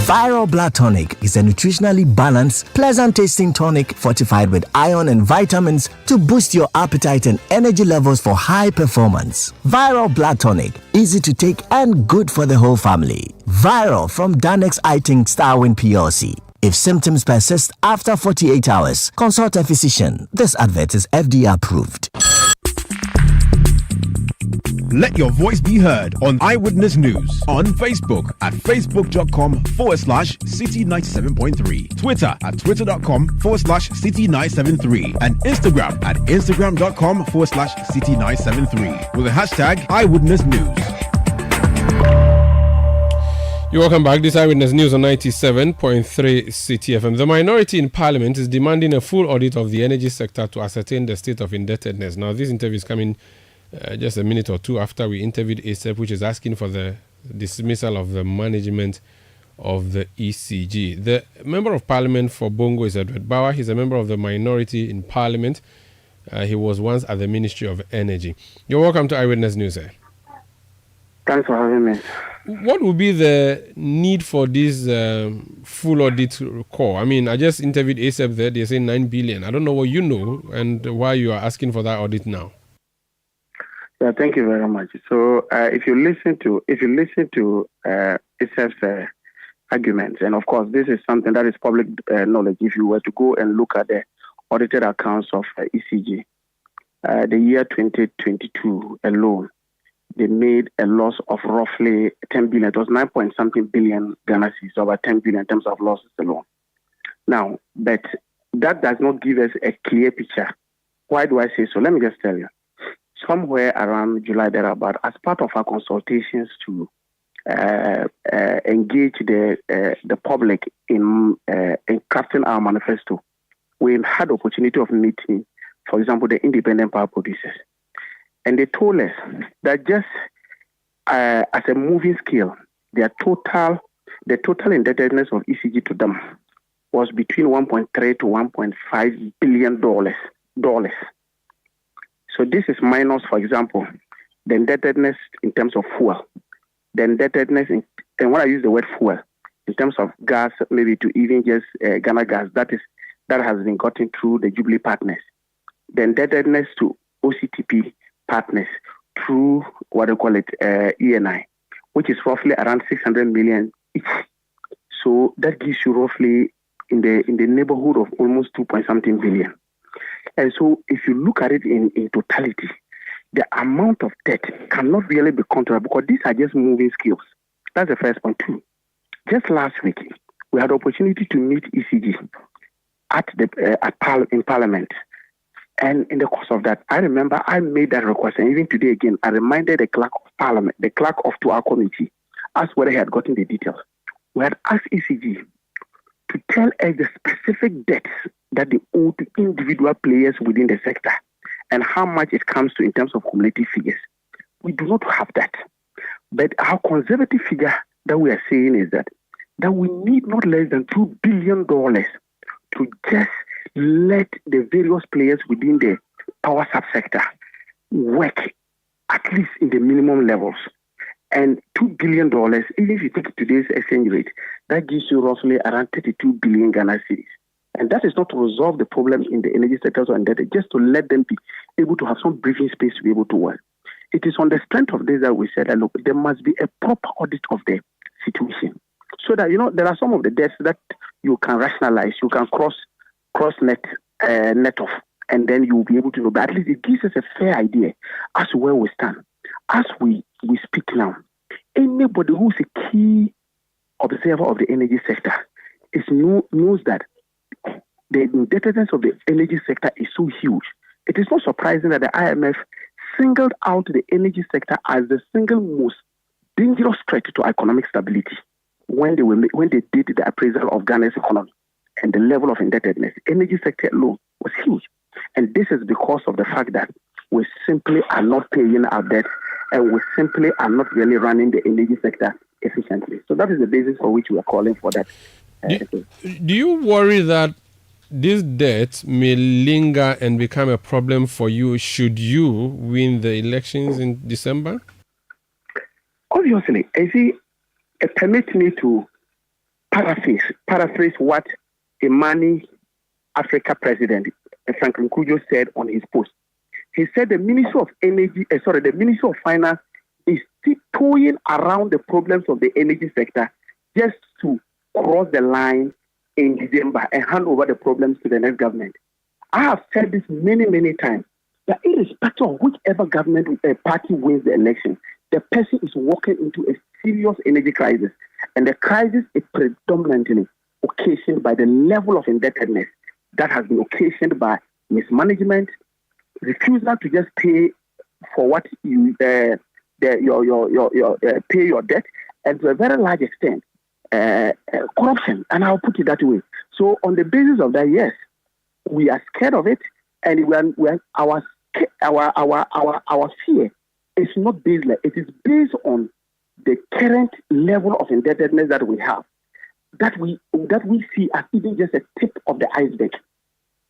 Q: Viral Blood Tonic is a nutritionally balanced, pleasant-tasting tonic fortified with iron and vitamins to boost your appetite and energy levels for high performance. Viral Blood Tonic, easy to take and good for the whole family. Viral from Danex Iting Starwin PLC. If symptoms persist after 48 hours, consult a physician. This advert is FDA approved.
B: Let your voice be heard on Eyewitness News on Facebook at facebook.com/Citi97.3, Twitter at twitter.com/Citi973, and Instagram at instagram.com/Citi973 with the hashtag Eyewitness News.
C: You're welcome back. This Eyewitness News on 97.3 Citi FM. The minority in Parliament is demanding a full audit of the energy sector to ascertain the state of indebtedness. Now, this interview is coming just a minute or two after we interviewed ASEP, which is asking for the dismissal of the management of the ECG. The member of Parliament for Bongo is Edward Bauer. He's a member of the minority in Parliament. He was once at the Ministry of Energy. You're welcome to Eyewitness News, sir.
R: Thanks for having me.
C: What would be the need for this full audit call? I mean, I just interviewed ASEP there. They say 9 billion. I don't know what you know and why you are asking for that audit now.
R: Yeah, thank you very much. So, if you listen to ASEP's arguments, and of course, this is something that is public knowledge. If you were to go and look at the audited accounts of ECG, the year 2022 alone, they made a loss of roughly 10 billion. It was 9-point-something billion Ghana cedis, so about 10 billion in terms of losses alone. Now, but that does not give us a clear picture. Why do I say so? Let me just tell you. Somewhere around July, thereabout, as part of our consultations to engage the public in crafting our manifesto, we had the opportunity of meeting, for example, the independent power producers. And they told us that just as a moving scale, the total indebtedness of ECG to them was between $1.3 to $1.5 billion. So this is minus, for example, the indebtedness in terms of fuel, the indebtedness and when I use the word fuel, in terms of gas, maybe to even just Ghana gas, that has been gotten through the Jubilee partners, the indebtedness to OCTP partners through what they call it ENI, which is roughly around 600 million each. So that gives you roughly in the neighborhood of almost 2-point-something billion. And so if you look at it in totality, the amount of debt cannot really be controlled because these are just moving scales. That's the first point. Two, just last week, we had the opportunity to meet ECG in Parliament. And in the course of that, I remember I made that request, and even today again, I reminded the clerk of Parliament, the clerk of our committee, asked whether he had gotten the details. We had asked ECG to tell us the specific debts that they owe to individual players within the sector and how much it comes to in terms of cumulative figures. We do not have that. But our conservative figure that we are saying is that we need not less than $2 billion to just let the various players within the power subsector work at least in the minimum levels. And $2 billion, even if you take today's exchange rate, that gives you roughly around 32 billion Ghana cedis. And that is not to resolve the problem in the energy sector or indebted, just to let them be able to have some breathing space to be able to work. It is on the strength of this that we said that, look, there must be a proper audit of the situation. So that, there are some of the debts that you can rationalize, you can cross net off, and then you will be able to know. But at least it gives us a fair idea as to where we stand. As we speak now, anybody who's a key observer of the energy sector knows that the indebtedness of the energy sector is so huge. It is not surprising that the IMF singled out the energy sector as the single most dangerous threat to economic stability when they did the appraisal of Ghana's economy and the level of indebtedness. Energy sector alone was huge. And this is because of the fact that we simply are not paying our debt and we simply are not really running the energy sector efficiently. So that is the basis for which we are calling for that.
C: Do you worry that this debt may linger and become a problem for you should you win the elections in December?
R: Obviously, permit me to paraphrase what Imani Africa President Franklin Kujo said on his post. He said the Ministry of Finance is tiptoeing around the problems of the energy sector just to cross the line in December and hand over the problems to the next government. I have said this many, many times, that irrespective of whichever government party wins the election, the person is walking into a serious energy crisis. And the crisis is predominantly occasioned by the level of indebtedness that has been occasioned by mismanagement, refusal to just pay for what you pay your debt, and to a very large extent, corruption. And I'll put it that way. So on the basis of that, yes, we are scared of it, and our fear is not baseless. It is based on the current level of indebtedness that we have, that we see as even just a tip of the iceberg.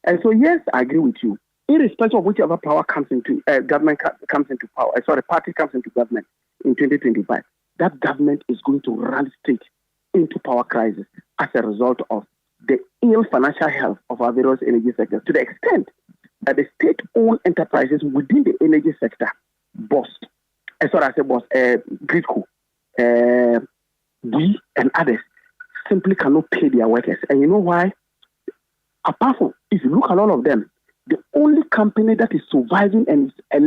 R: And so, yes, I agree with you. Irrespective of whichever power comes into government comes into power, party comes into government in 2025, that government is going to run straight into power crisis as a result of the ill financial health of our various energy sectors, to the extent that the state-owned enterprises within the energy sector, Gridco, we and others simply cannot pay their workers. And you know why? Apart from, if you look at all of them, the only company that is surviving and has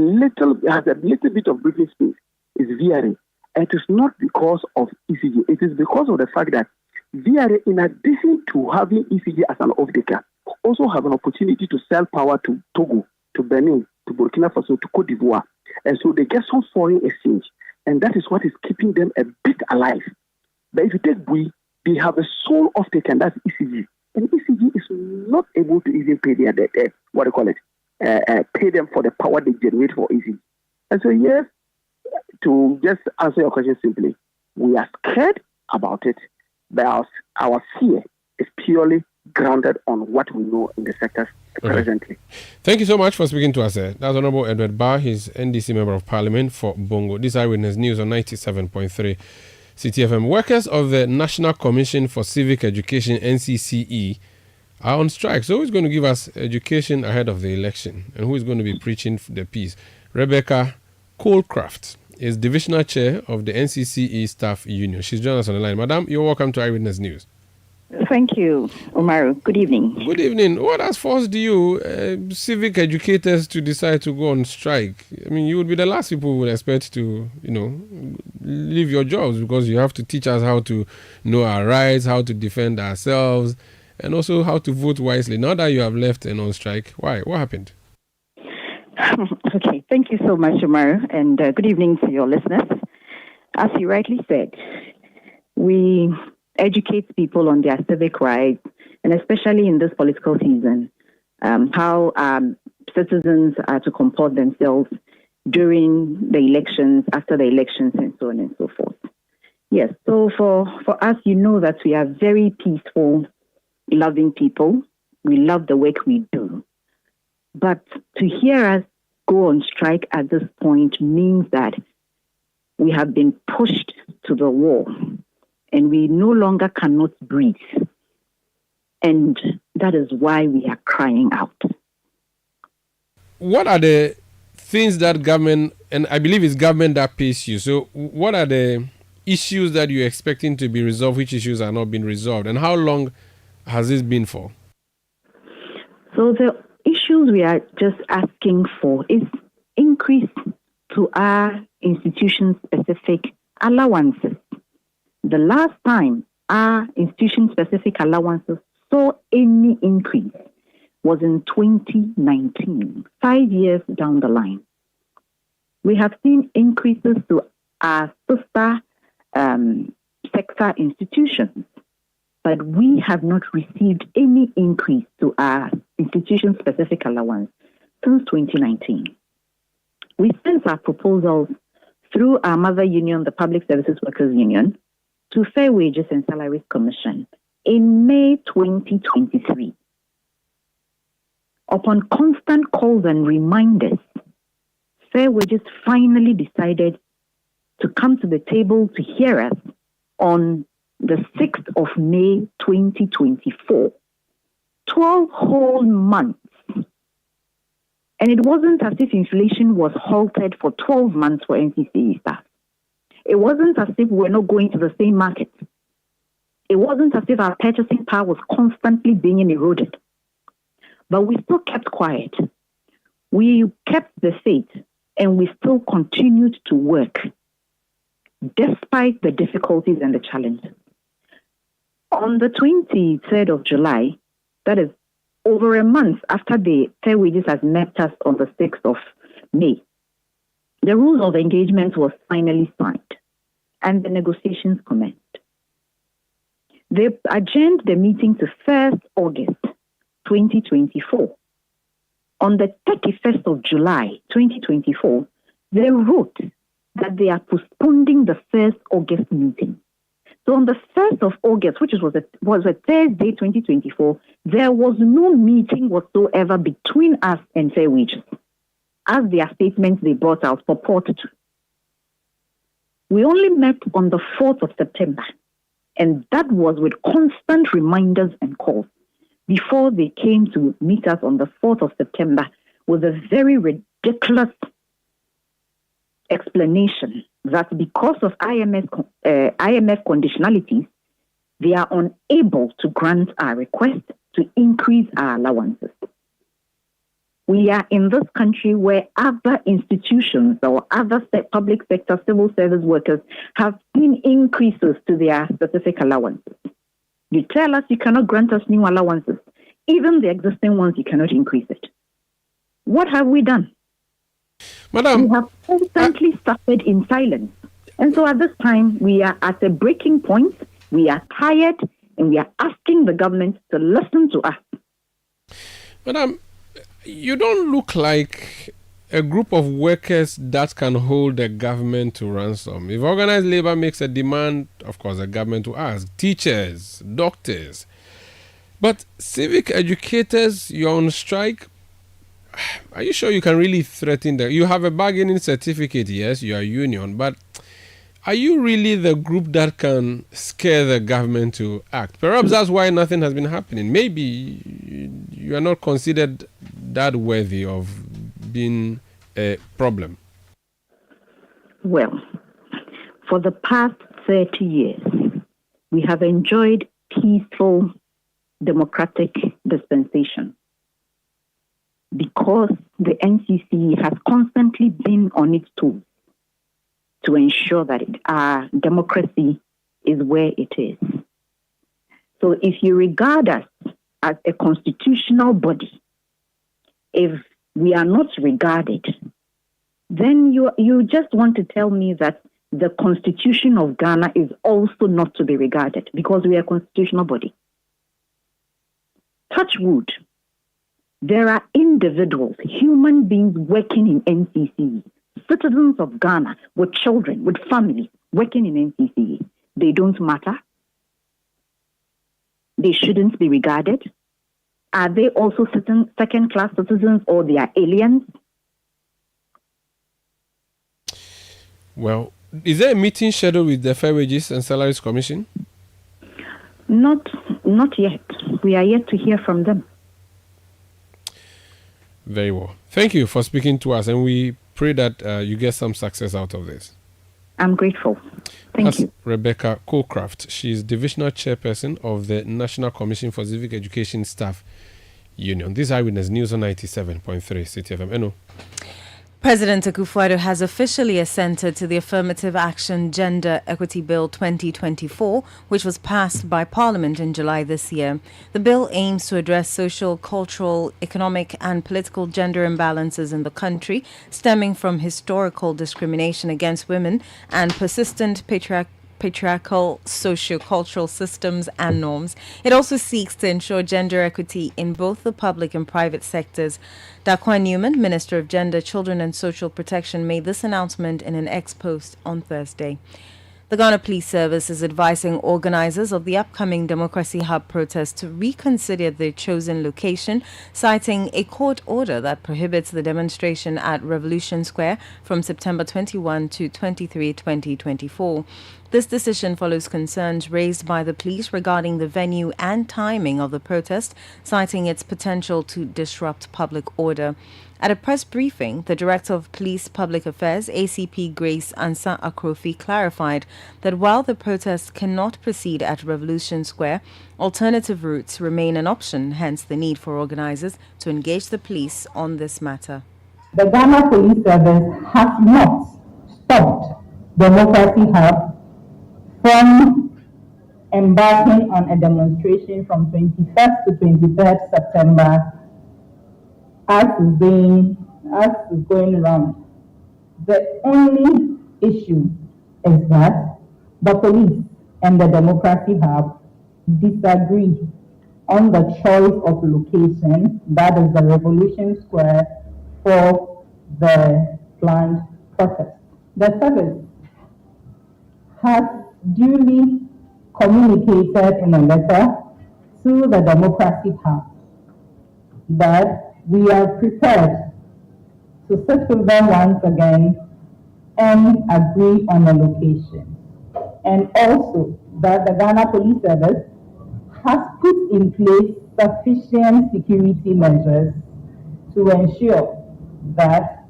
R: a little bit of breathing space is VRA. And it is not because of ECG. It is because of the fact that VRA, in addition to having ECG as an off-taker, also have an opportunity to sell power to Togo, to Benin, to Burkina Faso, to Cote d'Ivoire. And so they get some foreign exchange. And that is what is keeping them a bit alive. But if you take BUI, they have a sole off-taker, and that's ECG. And ECG is not able to even pay their debt, pay them for the power they generate for ECG. And so, yes, to just answer your question simply, we are scared about it, but our fear is purely grounded on what we know in the sectors presently.
C: Thank you so much for speaking to us. That's Honorable Edward Barr, his NDC Member of Parliament for Bongo. This is Eyewitness News on 97.3 Citi FM. Workers of the National Commission for Civic Education, NCCE, are on strike. So who's going to give us education ahead of the election? And who is going to be preaching the peace? Rebecca Colecraft is Divisional Chair of the NCCE Staff Union. She's joined us on the line. Madam, you're welcome to Eyewitness News.
S: Thank you, Umaru. Good evening.
C: Good evening. What has forced you, civic educators, to decide to go on strike? I mean, you would be the last people who would expect to, leave your jobs, because you have to teach us how to know our rights, how to defend ourselves, and also how to vote wisely. Now that you have left and on strike, why? What happened?
S: Okay, thank you so much, Umaru, and good evening to your listeners. As you rightly said, we educate people on their civic rights, and especially in this political season, how citizens are to comport themselves during the elections, after the elections, and so on and so forth. Yes, so for us, you know that we are very peaceful, loving people. We love the work we do. But to hear us go on strike at this point means that we have been pushed to the wall and we no longer cannot breathe. And that is why we are crying out.
C: What are the things that government, and I believe it's government that pays you, so what are the issues that you're expecting to be resolved? Which issues are not being resolved? And how long has this been for?
S: So the issues we are just asking for is increase to our institution-specific allowances. The last time our institution-specific allowances saw any increase was in 2019, 5 years down the line. We have seen increases to our sister sector institutions, but we have not received any increase to our institution-specific allowance since 2019. We sent our proposals through our mother union, the Public Services Workers Union, to Fair Wages and Salaries Commission in May 2023. Upon constant calls and reminders, Fair Wages finally decided to come to the table to hear us on the 6th of May 2024. 12 whole months. And it wasn't as if inflation was halted for 12 months for NCCE staff. It wasn't as if we're not going to the same market. It wasn't as if our purchasing power was constantly being eroded. But we still kept quiet. We kept the faith and we still continued to work despite the difficulties and the challenges. On the 23rd of July, that is over a month after the Fair Wages has met us on the 6th of May, the rules of engagement was finally signed and the negotiations commenced. They adjourned the meeting to 1st August 2024. On the 31st of July 2024, they wrote that they are postponing the 1st August meeting. So on the 1st of August, which was a Thursday 2024, there was no meeting whatsoever between us and Fair Wages, as their statements they brought out purported to. We only met on the 4th of September, and that was with constant reminders and calls before they came to meet us on the 4th of September with a very ridiculous explanation that because of IMF conditionalities, they are unable to grant our request to increase our allowances. We are in this country where other institutions or other public sector civil service workers have seen increases to their specific allowances. You tell us you cannot grant us new allowances. Even the existing ones, you cannot increase it. What have we done?
C: Madam,
S: we have constantly suffered in silence. And so at this time, we are at a breaking point. We are tired, and we are asking the government to listen to us.
C: Madam, you don't look like a group of workers that can hold the government to ransom. If organized labor makes a demand, of course, the government will ask. Teachers, doctors. But civic educators, you're on strike. Are you sure you can really threaten them? You have a bargaining certificate, yes, you are a union, but are you really the group that can scare the government to act? Perhaps that's why nothing has been happening. Maybe you are not considered that worthy of being a problem.
S: Well, for the past 30 years, we have enjoyed peaceful democratic dispensation because the NCCE has constantly been on its toes to ensure that our democracy is where it is. So if you regard us as a constitutional body, if we are not regarded, then you just want to tell me that the Constitution of Ghana is also not to be regarded because we are a constitutional body. Touch wood. There are individuals, human beings working in NCCE, citizens of Ghana with children, with families working in NCCE. They don't matter. They shouldn't be regarded. Are they also second-class citizens or they are aliens?
C: Well, is there a meeting scheduled with the Fair Wages and Salaries Commission?
S: Not yet. We are yet to hear from them.
C: Very well. Thank you for speaking to us, and we pray that you get some success out of this.
S: I'm grateful. Thank you.
C: Rebecca Colcraft. She is Divisional Chairperson of the National Commission for Civic Education Staff Union. This is Eyewitness News on 97.3 Citi FM. Eno.
D: President Akufo-Addo has officially assented to the Affirmative Action Gender Equity Bill 2024, which was passed by Parliament in July this year. The bill aims to address social, cultural, economic and political gender imbalances in the country, stemming from historical discrimination against women and persistent patriarchal socio-cultural systems and norms. It also seeks to ensure gender equity in both the public and private sectors. Daquan Newman, Minister of Gender, Children and Social Protection, made this announcement in an ex-post on Thursday. The Ghana Police Service is advising organizers of the upcoming Democracy Hub protest to reconsider their chosen location, citing a court order that prohibits the demonstration at Revolution Square from September 21 to 23, 2024. This decision follows concerns raised by the police regarding the venue and timing of the protest, citing its potential to disrupt public order. At a press briefing, the Director of Police Public Affairs, ACP Grace Ansa Akrofi, clarified that while the protest cannot proceed at Revolution Square, alternative routes remain an option, hence the need for organizers to engage the police on this matter.
T: The Ghana Police Service has not stopped Democracy Hub from embarking on a demonstration from 21st to 23rd September as is going around. The only issue is that the police and the Democracy Hub disagree on the choice of location, that is the Revolution Square, for the planned protest. The service has duly communicated in a letter to the Democracy Hub that we are prepared to sit with them once again and agree on a location. And also that the Ghana Police Service has put in place sufficient security measures to ensure that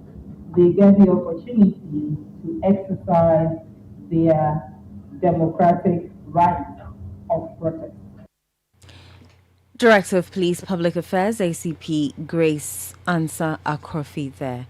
T: they get the opportunity to exercise their democratic right of protest.
D: Director of Police Public Affairs, ACP Grace Ansa Akrofi there.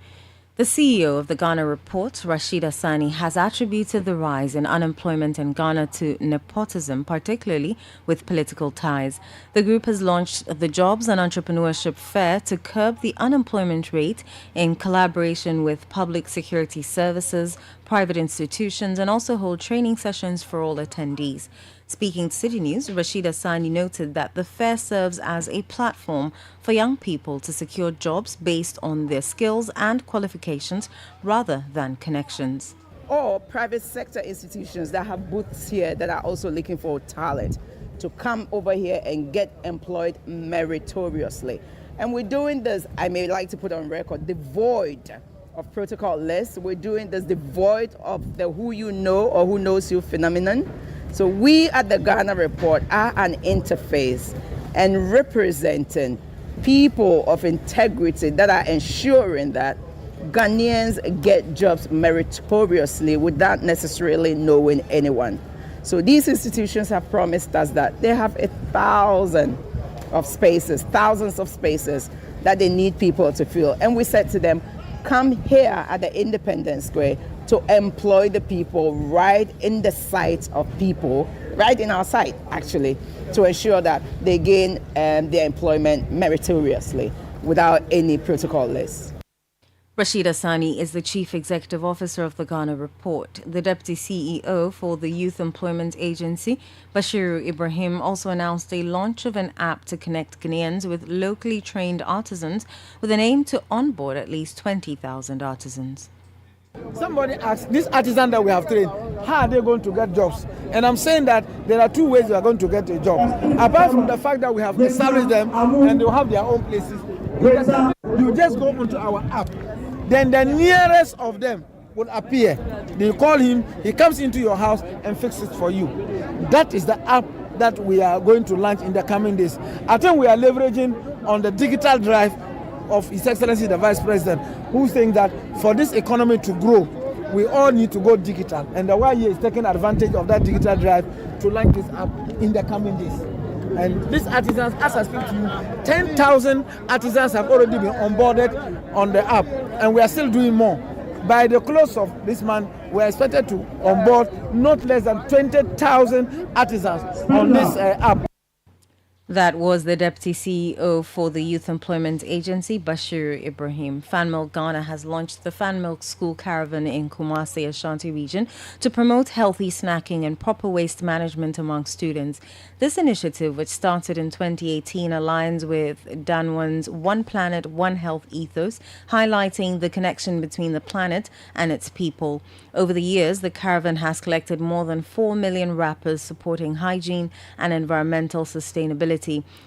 D: The CEO of the Ghana Report, Rashida Sani, has attributed the rise in unemployment in Ghana to nepotism, particularly with political ties. The group has launched the Jobs and Entrepreneurship Fair to curb the unemployment rate in collaboration with public security services, private institutions, and also hold training sessions for all attendees. Speaking to City News, Rashida Sani noted that the fair serves as a platform for young people to secure jobs based on their skills and qualifications rather than connections.
U: Or private sector institutions that have booths here that are also looking for talent to come over here and get employed meritoriously. And we're doing this, I may like to put on record, devoid of protocol lists. We're doing this devoid of the who you know or who knows you phenomenon. So we at the Ghana Report are an interface and representing people of integrity that are ensuring that Ghanaians get jobs meritoriously without necessarily knowing anyone. So these institutions have promised us that they have thousands of spaces that they need people to fill. And we said to them, come here at the Independence Square to employ the people right in the sight of people, right in our sight, actually, to ensure that they gain their employment meritoriously without any protocol lists.
D: Rashida Sani is the Chief Executive Officer of the Ghana Report. The Deputy CEO for the Youth Employment Agency, Bashiru Ibrahim, also announced a launch of an app to connect Ghanaians with locally trained artisans with an aim to onboard at least 20,000 artisans.
V: Somebody asked, this artisan that we have trained, how are they going to get jobs? And I'm saying that there are two ways they are going to get a job. Apart from the fact that we have established them and they will have their own places, you just go onto our app. Then the nearest of them will appear. They call him, he comes into your house and fixes it for you. That is the app that we are going to launch in the coming days. I think we are leveraging on the digital drive of His Excellency the Vice President, who's saying that for this economy to grow, we all need to go digital. And the YE is taking advantage of that digital drive to launch this app in the coming days. And these artisans, as I speak to you, 10,000 artisans have already been onboarded on the app, and we are still doing more. By the close of this month, we are expected to onboard not less than 20,000 artisans on this app.
D: That was the Deputy CEO for the Youth Employment Agency, Bashir Ibrahim. FanMilk Ghana has launched the FanMilk School Caravan in Kumasi, Ashanti region to promote healthy snacking and proper waste management among students. This initiative, which started in 2018, aligns with Danwan's One Planet, One Health ethos, highlighting the connection between the planet and its people. Over the years, the caravan has collected more than 4 million wrappers supporting hygiene and environmental sustainability.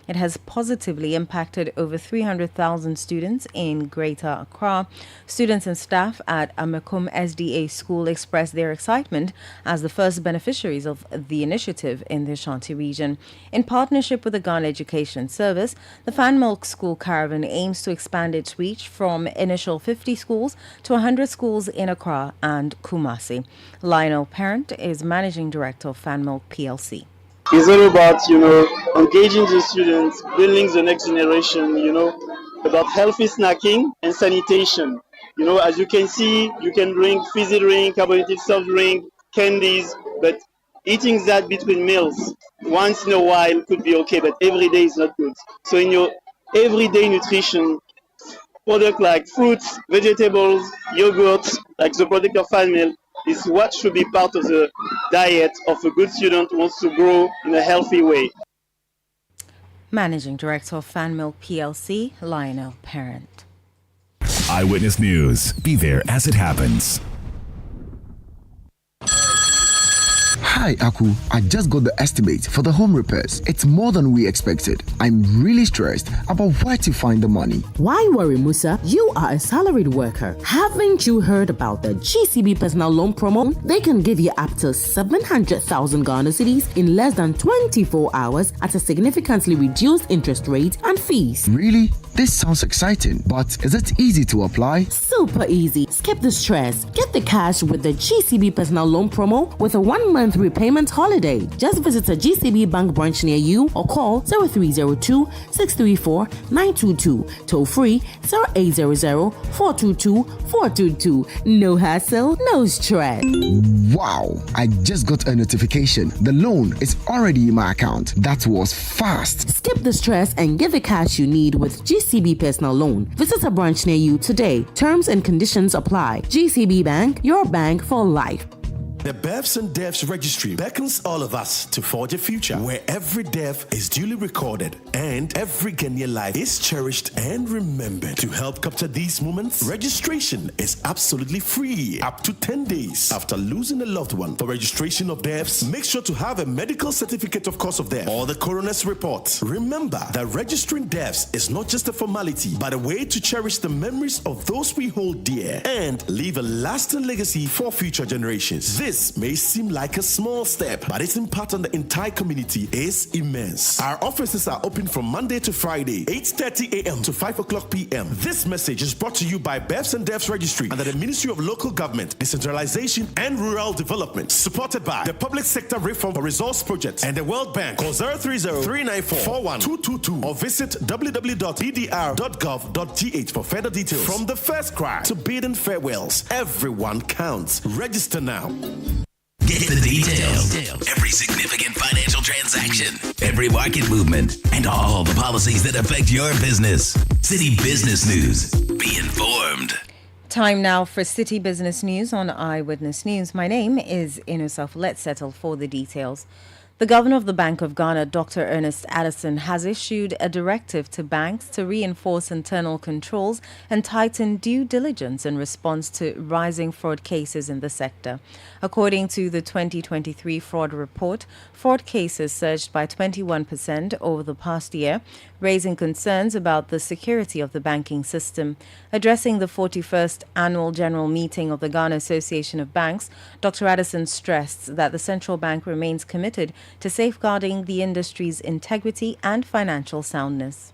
D: It has positively impacted over 300,000 students in Greater Accra. Students and staff at Amekum SDA School expressed their excitement as the first beneficiaries of the initiative in the Ashanti region. In partnership with the Ghana Education Service, the FanMilk School Caravan aims to expand its reach from initial 50 schools to 100 schools in Accra and Kumasi. Lionel Parent is Managing Director of FanMilk PLC.
E: It's all about, engaging the students, building the next generation, about healthy snacking and sanitation. As you can see, you can drink fizzy drink, carbonated soft drink, candies, but eating that between meals once in a while could be okay, but every day is not good. So in your everyday nutrition, product like fruits, vegetables, yogurt, like the product of FanMilk, is what should be part of the diet of a good student who wants to grow in a healthy way.
D: Managing Director of FanMilk PLC, Lionel Parent.
A: Eyewitness News. Be there as it happens.
G: Hi, Aku. I just got the estimate for the home repairs. It's more than we expected. I'm really stressed about where to find the money.
W: Why worry, Musa? You are a salaried worker. Haven't you heard about the GCB personal loan promo? They can give you up to 700,000 Ghana cedis in less than 24 hours at a significantly reduced interest rate and fees.
G: Really? This sounds exciting, but is it easy to apply?
W: Super easy. Skip the stress. Get the cash with the GCB personal loan promo with a 1-month repayment holiday. Just visit a GCB bank branch near you or call 0302 634 922. Toll free 0800 422 422. No hassle, no stress.
G: Wow, I just got a notification. The loan is already in my account. That was fast.
W: Skip the stress and get the cash you need with GCB personal loan. Visit a branch near you today. Terms and conditions apply. GCB Bank, your bank for life.
X: The Births and Deaths Registry beckons all of us to forge a future where every death is duly recorded and every Ghanaian life is cherished and remembered. To help capture these moments, registration is absolutely free up to 10 days after losing a loved one. For registration of deaths, make sure to have a medical certificate of cause of death or the coroner's report. Remember that registering deaths is not just a formality, but a way to cherish the memories of those we hold dear and leave a lasting legacy for future generations. This may seem like a small step, but its impact on the entire community is immense. Our offices are open from Monday to Friday, 8:30 a.m. to 5 o'clock p.m. This message is brought to you by Births and Deaths Registry under the Ministry of Local Government, Decentralization and Rural Development, supported by the Public Sector Reform for Resource Project and the World Bank. Call 030-394-41222 or visit www.pdr.gov.gh for further details. From the first cry to bidding farewells, everyone counts. Register now.
Y: Get the details. Every significant financial transaction, every market movement, and all the policies that affect your business. City Business News. Be informed.
D: Time now for City Business News on Eyewitness News. My name is Inusaf. Let's settle for the details. The Governor of the Bank of Ghana, Dr. Ernest Addison, has issued a directive to banks to reinforce internal controls and tighten due diligence in response to rising fraud cases in the sector. According to the 2023 fraud report, fraud cases surged by 21% over the past year, raising concerns about the security of the banking system. Addressing the 41st Annual General Meeting of the Ghana Association of Banks, Dr. Addison stressed that the central bank remains committed to safeguarding the industry's integrity and financial soundness.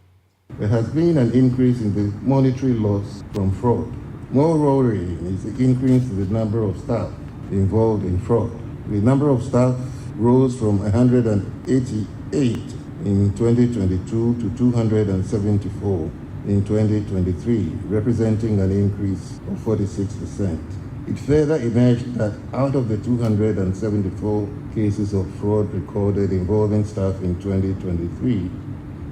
F: There has been an increase in the monetary loss from fraud. More worrying is the increase in the number of staff involved in fraud. The number of staff rose from 188 in 2022 to 274 in 2023, representing an increase of 46%. It further emerged that out of the 274 cases of fraud recorded involving staff in 2023,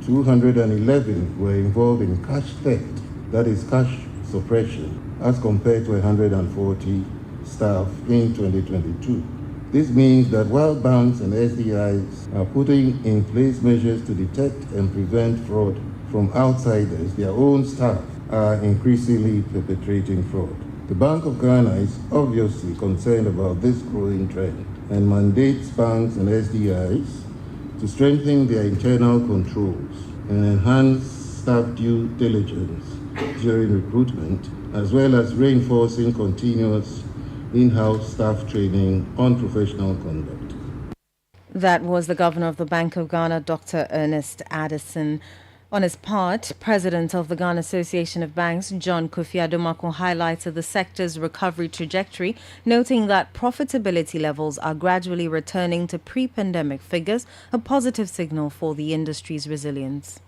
F: 211 were involved in cash theft, that is cash suppression, as compared to 140 staff in 2022. This means that while banks and SDIs are putting in place measures to detect and prevent fraud from outsiders, their own staff are increasingly perpetrating fraud. The Bank of Ghana is obviously concerned about this growing trend and mandates banks and SDIs to strengthen their internal controls and enhance staff due diligence during recruitment, as well as reinforcing continuous in-house staff training on professional conduct.
D: That was the Governor of the Bank of Ghana, Dr. Ernest Addison. On his part, President of the Ghana Association of Banks, John Kofi Adomako, highlighted the sector's recovery trajectory, noting that profitability levels are gradually returning to pre-pandemic figures, a positive signal for the industry's resilience.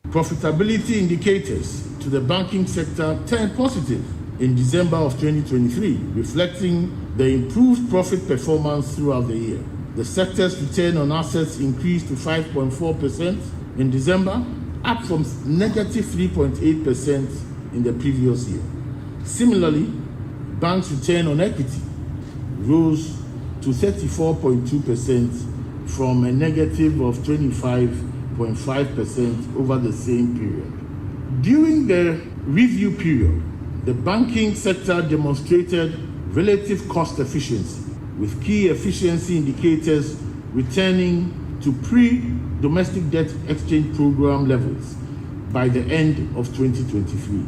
K: Profitability indicators to the banking sector turned positive in December of 2023, reflecting the improved profit performance throughout the year. The sector's return on assets increased to 5.4% in December, up from negative 3.8% in the previous year. Similarly, banks' return on equity rose to 34.2% from a negative of 25.5% over the same period. During the review period, the banking sector demonstrated relative cost efficiency, with key efficiency indicators returning to pre-domestic debt exchange program levels by the end of 2023.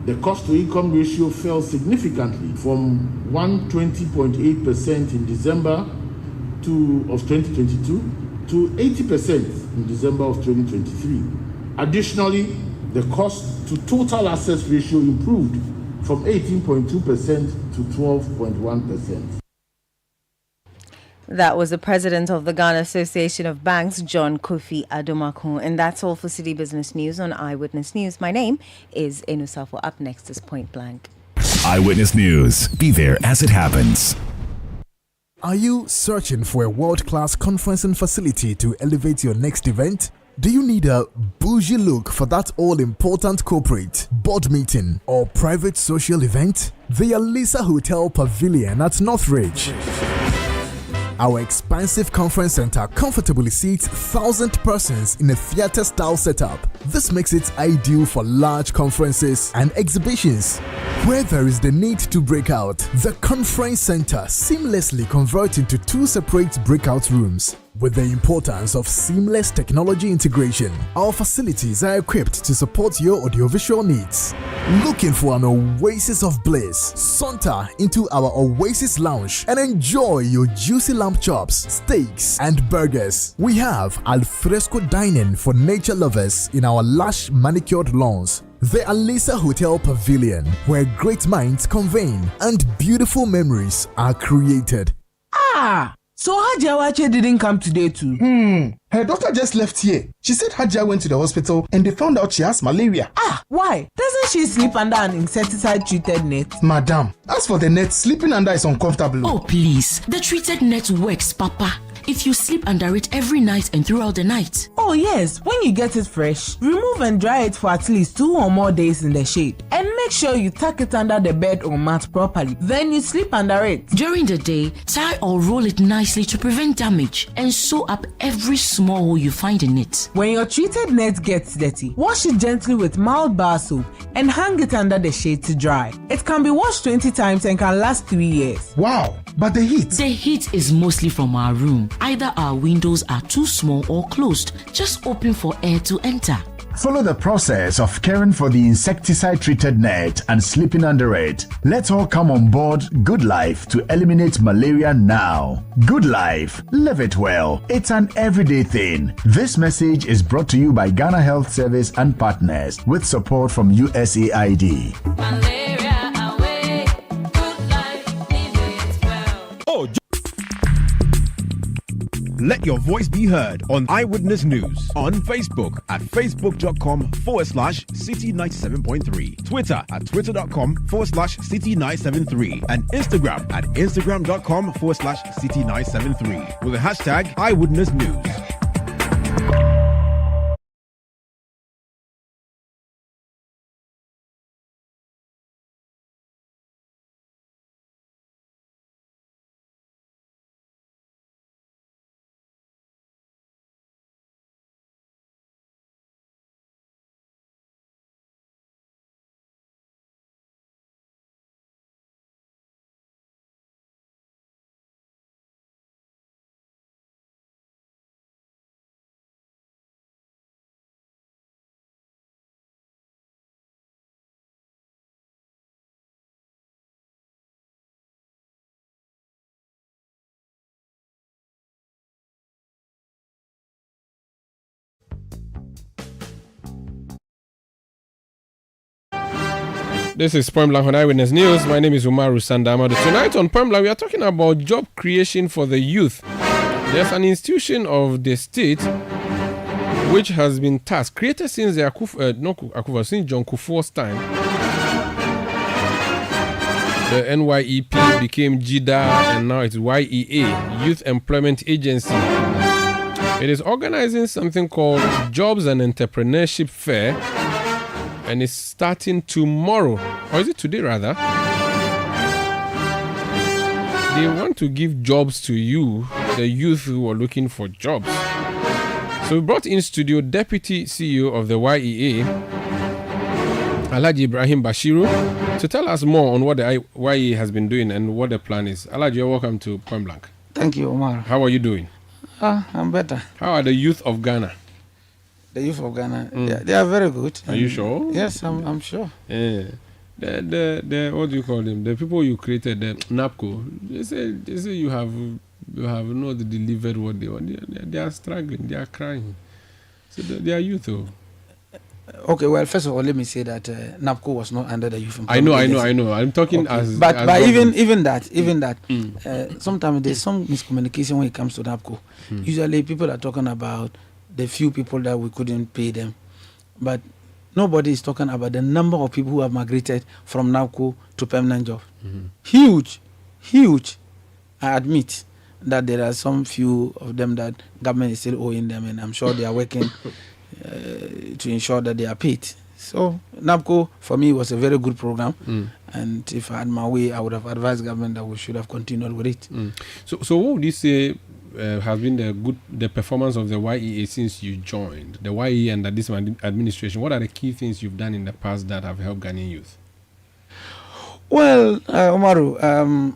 K: The cost-to-income ratio fell significantly from 120.8% in December of 2022 to 80% in December of 2023. Additionally, the cost-to-total assets ratio improved from 18.2% to 12.1%.
D: That was the president of the Ghana Association of Banks, John Kofi Adomako. And that's all for City Business News on Eyewitness News. My name is Enusafo. Up next is Point Blank.
A: Eyewitness News. Be there as it happens.
L: Are you searching for a world-class conferencing facility to elevate your next event? Do you need a bougie look for that all-important corporate, board meeting, or private social event? The Alisa Hotel Pavilion at Northridge. Our expansive conference center comfortably seats 1,000 persons in a theater-style setup. This makes it ideal for large conferences and exhibitions. Where there is the need to break out, the conference center seamlessly converts into 2 separate breakout rooms. With the importance of seamless technology integration, our facilities are equipped to support your audiovisual needs. Looking for an oasis of bliss? Saunter into our Oasis Lounge and enjoy your juicy lamb chops, steaks, and burgers. We have alfresco dining for nature lovers in our lush manicured lawns. The Alisa Hotel Pavilion, where great minds convene and beautiful memories are created.
M: So Hajia Wache didn't come today too?
O: Her doctor just left here. She said Hajia went to the hospital and they found out she has malaria.
M: Why? Doesn't she sleep under an insecticide treated net?
O: Madam, as for the net, sleeping under is uncomfortable.
W: Oh please, the treated net works, Papa. If you sleep under it every night and throughout the night.
M: Oh yes, when you get it fresh, remove and dry it for at least 2 or more days in the shade and make Make sure you tuck it under the bed or mat properly. Then you sleep under it.
W: During the day, tie or roll it nicely to prevent damage and sew up every small hole you find in it.
M: When your treated net gets dirty, wash it gently with mild bar soap and hang it under the shade to dry. It can be washed 20 times and can last 3 years.
O: Wow, but the heat?
W: The heat is mostly from our room. Either our windows are too small or closed. Just open for air to enter.
A: Follow the process of caring for the insecticide-treated net and sleeping under it. Let's all come on board Good Life to eliminate malaria now. Good Life, live it well. It's an everyday thing. This message is brought to you by Ghana Health Service and partners with support from USAID.
H: Malaria away. Good life, live it well.
B: Oh, let your voice be heard on Eyewitness News on Facebook at facebook.com/Citi97.3, Twitter at twitter.com/Citi973, and Instagram at instagram.com/Citi973 with the hashtag Eyewitness News.
C: This is Point Blank on Eyewitness News. My name is Umaru Sandamado. Tonight on Point Blank, we are talking about job creation for the youth. There's an institution of the state which has been tasked, created since the since John Kufuor's time. The NYEP became JIDA and now it's YEA, Youth Employment Agency. It is organizing something called Jobs and Entrepreneurship Fair, and it's starting tomorrow, or is it today rather? They want to give jobs to you, the youth who are looking for jobs. So we brought in studio Deputy CEO of the YEA, Alhaji Ibrahim Bashiru, to tell us more on what the YEA has been doing and what the plan is. Alhaji, you're welcome to Point Blank.
V: Thank you, Omar.
C: How are you doing?
V: I'm better.
C: How are the youth of Ghana?
V: The youth of Ghana, they are very good.
C: Are you sure?
V: Yes, I'm sure.
C: Yeah. The what do you call them? The people you created, the NAPCO. They say you have not delivered what they want. They are struggling. They are crying. So they are youth, though.
V: Okay, well, first of all, let me say that NAPCO was not under the youth employment.
C: I know. I'm talking as.
V: But even that, sometimes there's some miscommunication when it comes to NAPCO. Usually, people are talking about the few people that we couldn't pay them, but nobody is talking about the number of people who have migrated from NAPCO to permanent job. Huge. I admit that there are some few of them that government is still owing them, and I'm sure they are working to ensure that they are paid. So NAPCO for me was a very good program, and if I had my way, I would have advised government that we should have continued with it.
C: So what would you say has been the performance of the YEA since you joined the YEA under this administration? What are the key things you've done in the past that have helped Ghanaian youth?
V: Well, Omaru,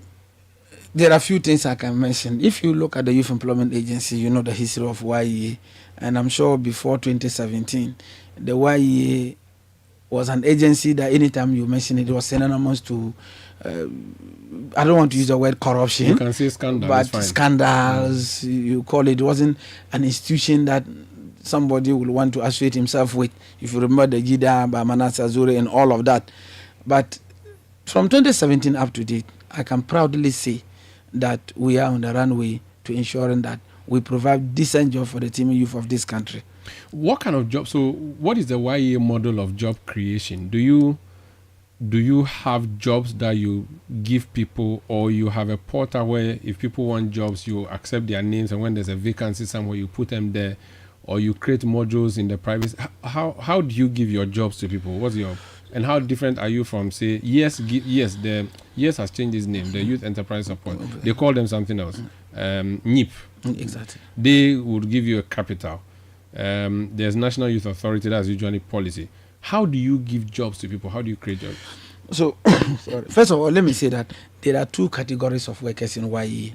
V: there are a few things I can mention. If you look at the Youth Employment Agency, you know the history of YEA, and I'm sure before 2017, the YEA was an agency that anytime you mention it was synonymous to I don't want to use the word corruption.
C: You can say scandal,
V: but scandals, you call it. It wasn't an institution that somebody would want to associate himself with. If you remember the JIDA by Manasseh Zure and all of that. But from 2017 up to date, I can proudly say that we are on the runway to ensuring that we provide decent jobs for the teeming youth of this country.
C: What kind of job? So what is the YEA model of job creation? Do you have jobs that you give people, or you have a portal where if people want jobs, you accept their names, and when there's a vacancy somewhere, you put them there, or you create modules in the private? How do you give your jobs to people? What's your And how different are you from, say, the Yes has changed its name, the Youth Enterprise Support. They call them something else. NIP.
V: Exactly.
C: They would give you a capital. There's National Youth Authority, that's usually policy. How do you give jobs to people? How do you create jobs?
V: So, first of all, let me say that there are two categories of workers in YE.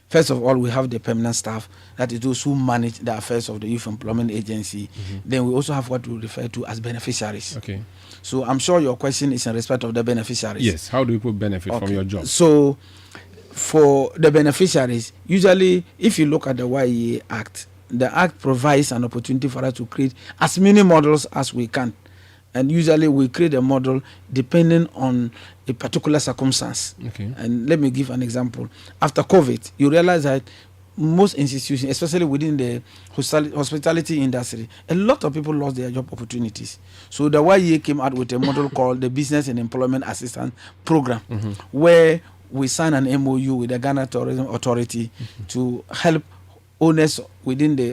V: First of all, we have the permanent staff, that is those who manage the affairs of the Youth Employment Agency. Then we also have what we refer to as beneficiaries.
C: Okay.
V: So I'm sure your question is in respect of the beneficiaries.
C: Yes. How do people benefit from your job?
V: So for the beneficiaries, usually if you look at the YE Act, the Act provides an opportunity for us to create as many models as we can. And usually we create a model depending on a particular circumstance.
C: Okay.
V: And let me give an example. After COVID, you realize that most institutions, especially within the hospitality industry, a lot of people lost their job opportunities. So the YE came out with a model called the Business and Employment Assistance Program, where we signed an MOU with the Ghana Tourism Authority to help owners within the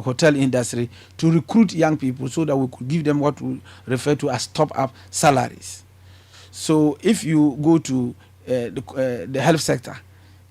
V: hotel industry to recruit young people so that we could give them what we refer to as top-up salaries. So if you go to the health sector,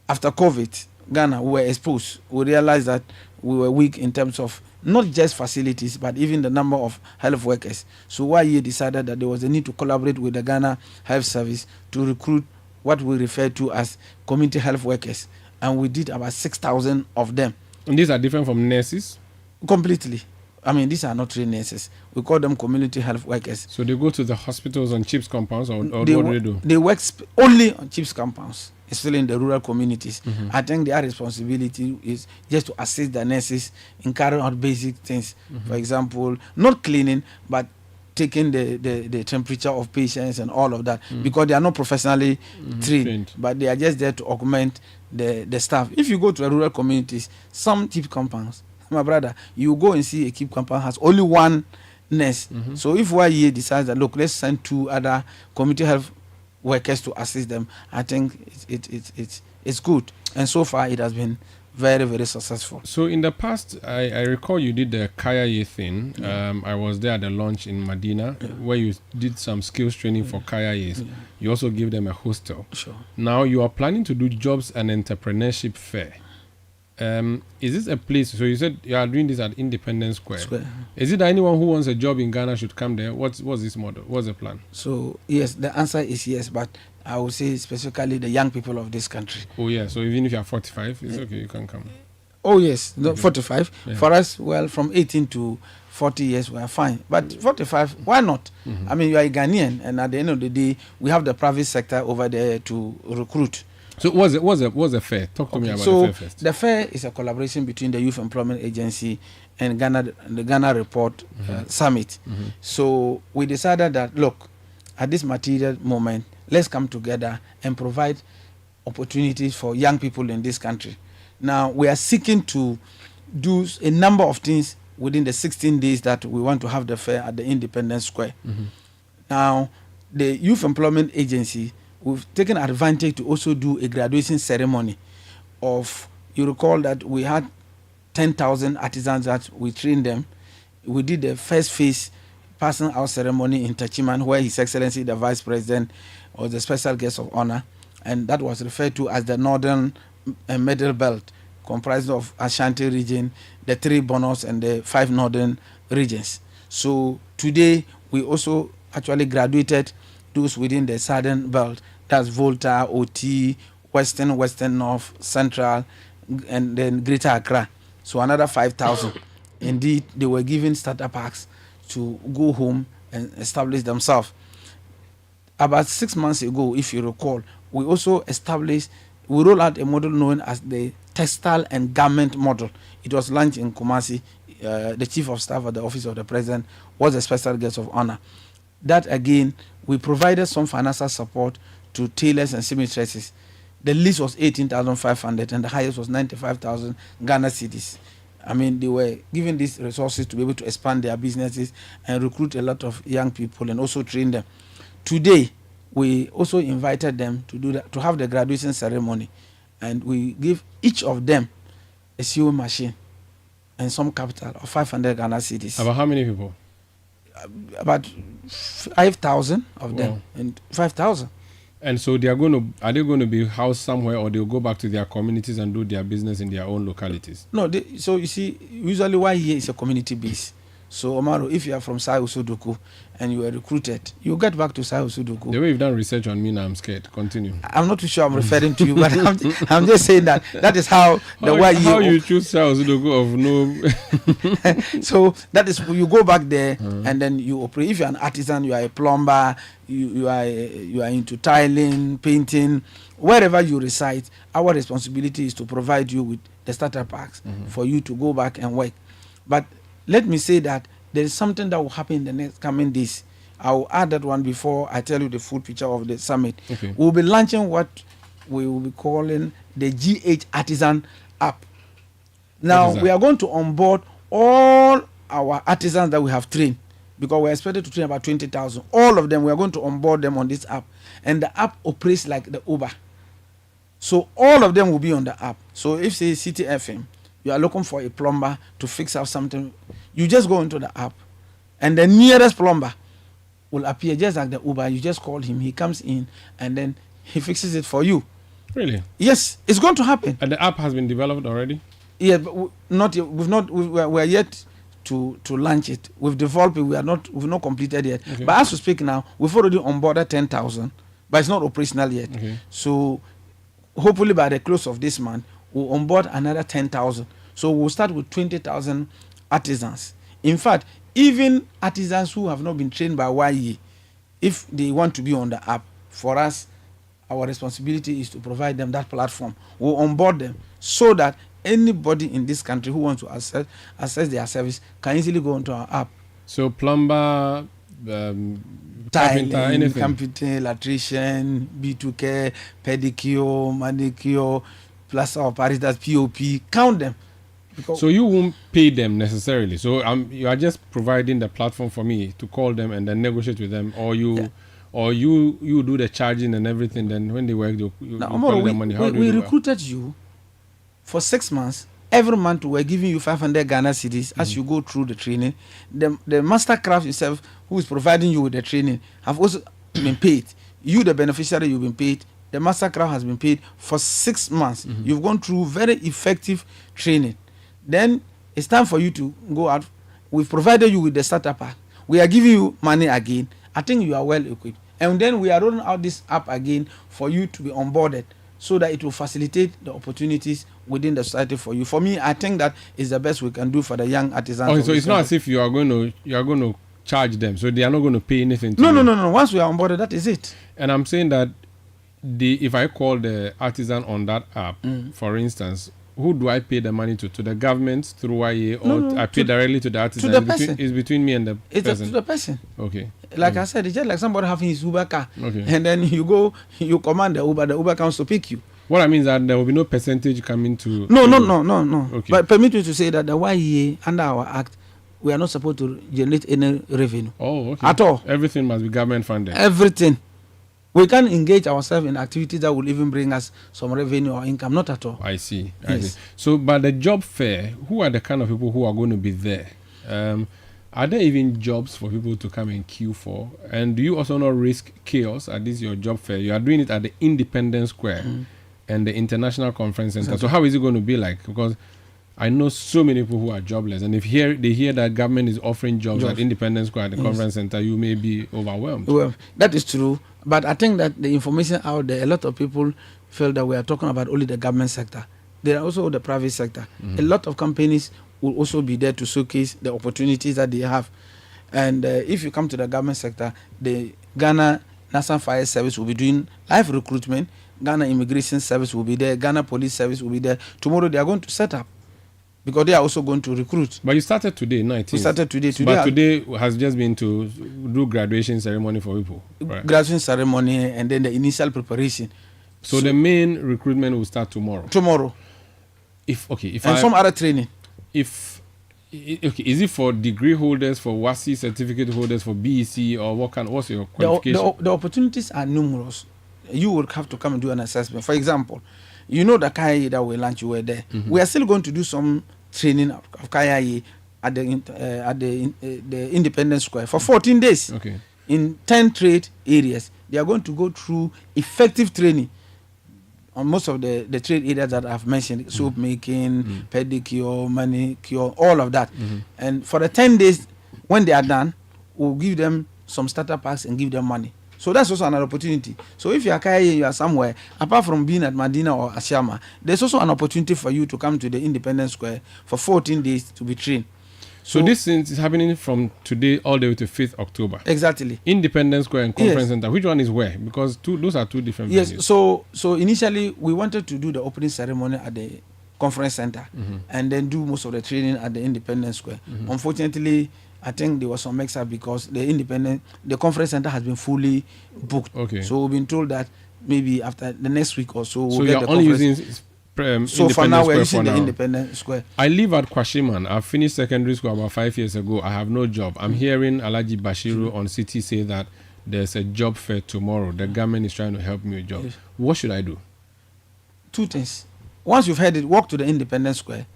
V: after COVID, Ghana, we were exposed. We realized that we were weak in terms of not just facilities, but even the number of health workers. So YE decided that there was a need to collaborate with the Ghana Health Service to recruit what we refer to as community health workers. And we did about 6,000 of them.
C: And these are different from nurses?
V: Completely. I mean, these are not trained nurses. We call them community health workers.
C: So they go to the hospitals on CHIPS compounds, or what
V: they
C: do they do?
V: They work only on CHIPS compounds, especially in the rural communities. I think their responsibility is just to assist the nurses in carrying out basic things. For example, not cleaning, but taking the temperature of patients and all of that, because they are not professionally trained, but they are just there to augment the staff. If you go to the rural communities, some CHIP compounds, my brother, you go and see a CHIP compound has only one nurse. So if YE decides that, look, let's send 2 other community health workers to assist them, I think it's good. And so far it has been very, very successful.
C: So in the past, I recall you did the Kaya thing. I was there at the launch in Medina, where you did some skills training for Kayas. You also give them a hostel.
V: Sure.
C: Now you are planning to do jobs and entrepreneurship fair. Is this a place? So you said you are doing this at Independence Square. Is it that anyone who wants a job in Ghana should come there? What's this model? What's the plan?
V: So yes, the answer is yes, but I would say specifically the young people of this country.
C: Oh yeah, so even if you are 45, it's okay, you can come.
V: Oh yes, no, 45.
C: Yeah.
V: For us, well, from 18 to 40 years, we are fine. But 45, why not? I mean, you are a Ghanaian, and at the end of the day, we have the private sector over there to recruit.
C: So what's the fair? Talk to me about the fair first.
V: The fair is a collaboration between the Youth Employment Agency and the Ghana Report Summit. So we decided that, look, at this material moment, let's come together and provide opportunities for young people in this country. Now, we are seeking to do a number of things within the 16 days that we want to have the fair at the Independence Square. Now, the Youth Employment Agency, we've taken advantage to also do a graduation ceremony of, you recall that we had 10,000 artisans that we trained them. We did the first phase passing out ceremony in Tachiman, where His Excellency the Vice President was the special guest of honor, and that was referred to as the Northern Middle Belt, comprised of Ashanti region, the 3 Bonos, and the 5 Northern regions. So today we also actually graduated those within the Southern Belt, that's Volta, OT, Western North, Central, and then Greater Accra. So another 5,000. Indeed, they were given starter packs to go home and establish themselves. About 6 months ago, if you recall, we also we rolled out a model known as the Textile and Garment Model. It was launched in Kumasi. The Chief of Staff at the Office of the President was a special guest of honor. That again, we provided some financial support to tailors and seamstresses. The least was 18,500 and the highest was 95,000 Ghana cedis. I mean, they were given these resources to be able to expand their businesses and recruit a lot of young people and also train them. Today, we also invited them to do that, to have the graduation ceremony, and we give each of them a sewing machine and some capital of 500 Ghana cedis.
C: About how many people?
V: About 5,000 of them, and 5,000.
C: And so are they going to be housed somewhere, or they'll go back to their communities and do their business in their own localities?
V: No, so you see, usually why here is a community base. So Omaro, if you are from Sai Usuduku and you are recruited, you get back to Sai Usuduku.
C: The way you've done research on me now, I'm scared. Continue.
V: I'm not too sure I'm referring to you, but I'm just saying that is how the way
C: you choose Sai Usuduku of no.
V: So that is, you go back there and then you operate. If you're an artisan, you are a plumber, you are into tiling, painting, wherever you reside, our responsibility is to provide you with the starter packs for you to go back and work. But let me say that there is something that will happen in the next coming days. I will add that one before I tell you the full picture of the summit.
C: Okay.
V: We'll be launching what we will be calling the GH Artisan app. Now, we are going to onboard all our artisans that we have trained, because we're expected to train about 20,000. All of them, we are going to onboard them on this app. And the app operates like the Uber. So all of them will be on the app. So if, say, Citi FM, you are looking for a plumber to fix up something, you just go into the app and the nearest plumber will appear just like the Uber. You just call him, he comes in and then he fixes it for you.
C: Really?
V: Yes, it's going to happen.
C: And the app has been developed already?
V: Yeah, but not yet. We're yet to launch it. We've developed it, we've not completed yet.
C: Okay.
V: But as we speak now, we've already onboarded 10,000, but it's not operational yet.
C: Okay.
V: So hopefully by the close of this month, we'll onboard another 10,000. So we'll start with 20,000 artisans. In fact, even artisans who have not been trained by YE, if they want to be on the app, for us, our responsibility is to provide them that platform. We'll onboard them so that anybody in this country who wants to access their service can easily go onto our app.
C: So plumber, carpenter, anything?
V: Carpenter, electrician, B2K, pedicure, manicure, plaster operators, POP, count them.
C: So you won't pay them necessarily. So you are just providing the platform for me to call them and then negotiate with them, or you do the charging and everything. Then when they work, you call them money. How do
V: we
C: you do
V: recruited you for 6 months. Every month we're giving you 500 Ghana cedis as you go through the training. The mastercraft itself, who is providing you with the training, have also been paid. You, the beneficiary, you've been paid. The mastercraft has been paid for 6 months. You've gone through very effective training. Then it's time for you to go out. We've provided you with the starter pack. We are giving you money again. I think you are well equipped. And then we are rolling out this app again for you to be onboarded, so that it will facilitate the opportunities within the society for you. For me, I think that is the best we can do for the young artisans.
C: Okay, so it's not as if you are going to charge them, so they are not going to pay anything to
V: No.
C: you.
V: No. Once we are onboarded, that is it.
C: And I'm saying that if I call the artisan on that app, for instance, who do I pay the money to? To the government through YA, or I pay directly to the artisan?
V: To the person.
C: It's between me and the person.
V: To the person.
C: Okay.
V: Like I said, it's just like somebody having his Uber car.
C: Okay.
V: And then you command the Uber comes to pick you.
C: What I mean is that there will be no percentage coming to...
V: No.
C: Okay.
V: But permit me to say that the YEA, under our act, we are not supposed to generate any revenue.
C: Oh, okay.
V: At all.
C: Everything must be government funded.
V: Everything. We can engage ourselves in activities that will even bring us some revenue or income. Not at all.
C: I see.
V: Yes.
C: So, but the job fair, who are the kind of people who are going to be there? Are there even jobs for people to come and queue for? And do you also not risk chaos at this your job fair? You are doing it at the Independence Square and the International Conference Center.
V: Exactly.
C: So how is it going to be like? Because I know so many people who are jobless, and if they hear that government is offering jobs at Independence Square at the Conference Center, you may be overwhelmed.
V: Well, that is true. But I think that the information out there, a lot of people feel that we are talking about only the government sector. There are also the private sector. A lot of companies will also be there to showcase the opportunities that they have. And if you come to the government sector, the Ghana National Fire Service will be doing live recruitment. Ghana Immigration Service will be there. Ghana Police Service will be there. Tomorrow they are going to set up, because they are also going to recruit.
C: But you started today, 19th.
V: We started today.
C: But today has just been to do graduation ceremony for people. Right?
V: Graduation ceremony and then the initial preparation.
C: So the main recruitment will start tomorrow.
V: Tomorrow. Some other training.
C: Is it for degree holders, for WASI certificate holders, for BEC, or what's your qualification?
V: The opportunities are numerous. You will have to come and do an assessment. For example, you know the KIA that we launched, you were there. We are still going to do some training of KIA at the Independence Square for 14 days.
C: Okay.
V: in 10 trade areas. They are going to go through effective training on most of the trade areas that I've mentioned, soap making, pedicure, manicure, all of that. And for the 10 days, when they are done, we'll give them some starter packs and give them money. So that's also another opportunity. So if you are Kaya, you are somewhere, apart from being at Medina or Ashama, there's also an opportunity for you to come to the Independence Square for 14 days to be trained.
C: So this is happening from today all the way to 5th October.
V: Exactly.
C: Independence Square and Conference Center. Which one is where? Because those are two different venues.
V: Yes. So initially we wanted to do the opening ceremony at the Conference Center and then do most of the training at the Independence Square. Unfortunately, I think there was some mix-up because the Conference Center has been fully booked.
C: Okay.
V: So we've been told that maybe after the next week or so we'll
C: so
V: get
C: you're
V: the
C: only
V: conference.
C: using
V: So for now we're using the Independence Square.
C: I live at Kwashiman. I finished secondary school about 5 years ago. I have no job. I'm hearing Alaji Bashiru on Citi say that there's a job fair tomorrow. The government is trying to help me with a job.
V: Yes.
C: What should I do?
V: Two things. Once you've heard it, walk to the Independence Square.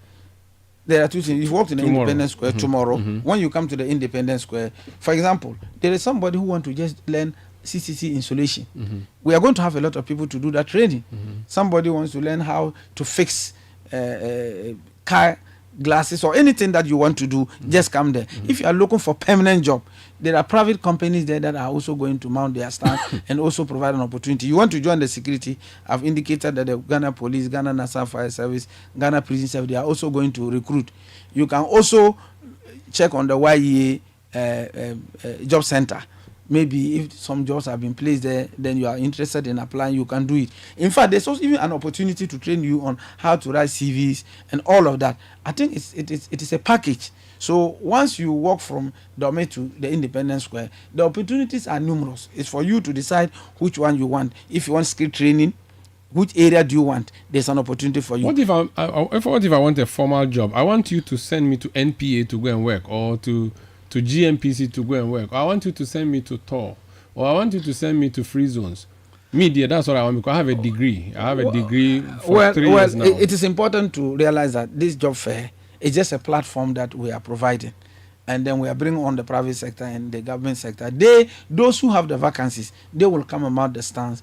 V: There are two things. You walk to the Independence Square tomorrow. When you come to the Independence Square, for example, there is somebody who wants to just learn CCC installation. We are going to have a lot of people to do that training. Somebody wants to learn how to fix car glasses or anything that you want to do, just come there. If you are looking for permanent job, there are private companies there that are also going to mount their stand and also provide an opportunity. You want to join the security, I've indicated that the Ghana Police, Ghana National Fire Service, Ghana Prison Service, they are also going to recruit. You can also check on the YEA job center. Maybe if some jobs have been placed there, then you are interested in applying, you can do it. In fact, there's also even an opportunity to train you on how to write CVs and all of that. I think it is a package. So once you walk from Dome to the Independence Square, the opportunities are numerous. It's for you to decide which one you want. If you want skill training, which area do you want? There's an opportunity for you.
C: What if I want a formal job? I want you to send me to NPA to go and work, or to GMPC to go and work. Or I want you to send me to TOR, or I want you to send me to Free Zones. Media, that's what I want, because I have a degree. I have a degree for 3 years now.
V: It is important to realize that this job fair is just a platform that we are providing. And then we are bringing on the private sector and the government sector. Those who have the vacancies, they will come and mount the stands.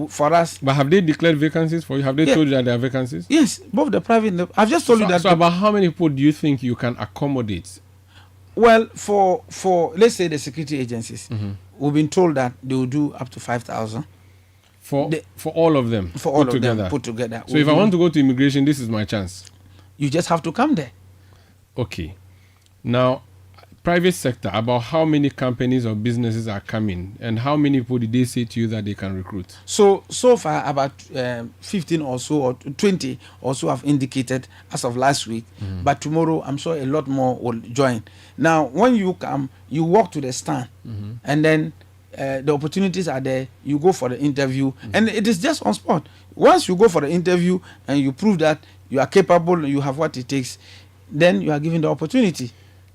V: For us.
C: But have they declared vacancies for you? Have they told you that there are vacancies?
V: Yes, both the private and I've just told you that.
C: So about how many people do you think you can accommodate?
V: Well, for let's say the security agencies, we've been told that they will do up to 5,000.
C: For all of them?
V: For all of them put together.
C: So if I want to go to immigration, this is my chance?
V: You just have to come there.
C: Okay. Now, private sector, about how many companies or businesses are coming, and how many people did they say to you that they can recruit?
V: So far, about 15 or so, or 20 or so have indicated as of last week. But tomorrow, I'm sure a lot more will join. Now, when you come, you walk to the stand, and then the opportunities are there. You go for the interview, and it is just on spot. Once you go for the interview and you prove that you are capable, you have what it takes, then you are given the opportunity.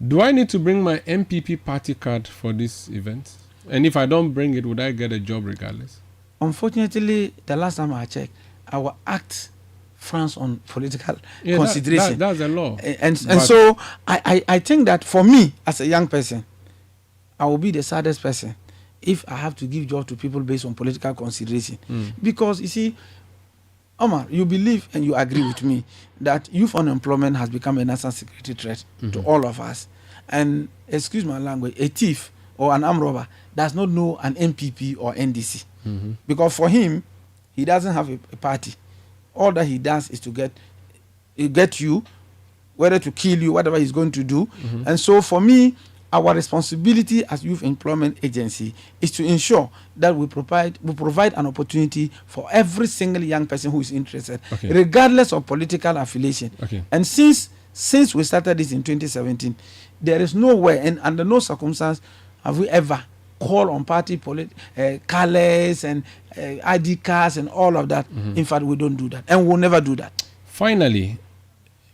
C: Do I need to bring my MPP party card for this event? And if I don't bring it, would I get a job regardless?
V: Unfortunately, the last time I checked, our act frowns on political consideration.
C: That's the law.
V: And so I think that for me, as a young person, I will be the saddest person if I have to give job to people based on political consideration. Because, you see, Omar, you believe and you agree with me that youth unemployment has become a national security threat to all of us. And, excuse my language, a thief or an armed robber does not know an MPP or NDC. Because for him, he doesn't have a party. All that he does is to get you, whether to kill you, whatever he's going to do. And so for me, our responsibility as Youth Employment Agency is to ensure that we provide an opportunity for every single young person who is interested, regardless of political affiliation. And since we started this in 2017, there is no way and under no circumstance have we ever called on party colors and ID cards and all of that. In fact, we don't do that, and we'll never do that.
C: Finally,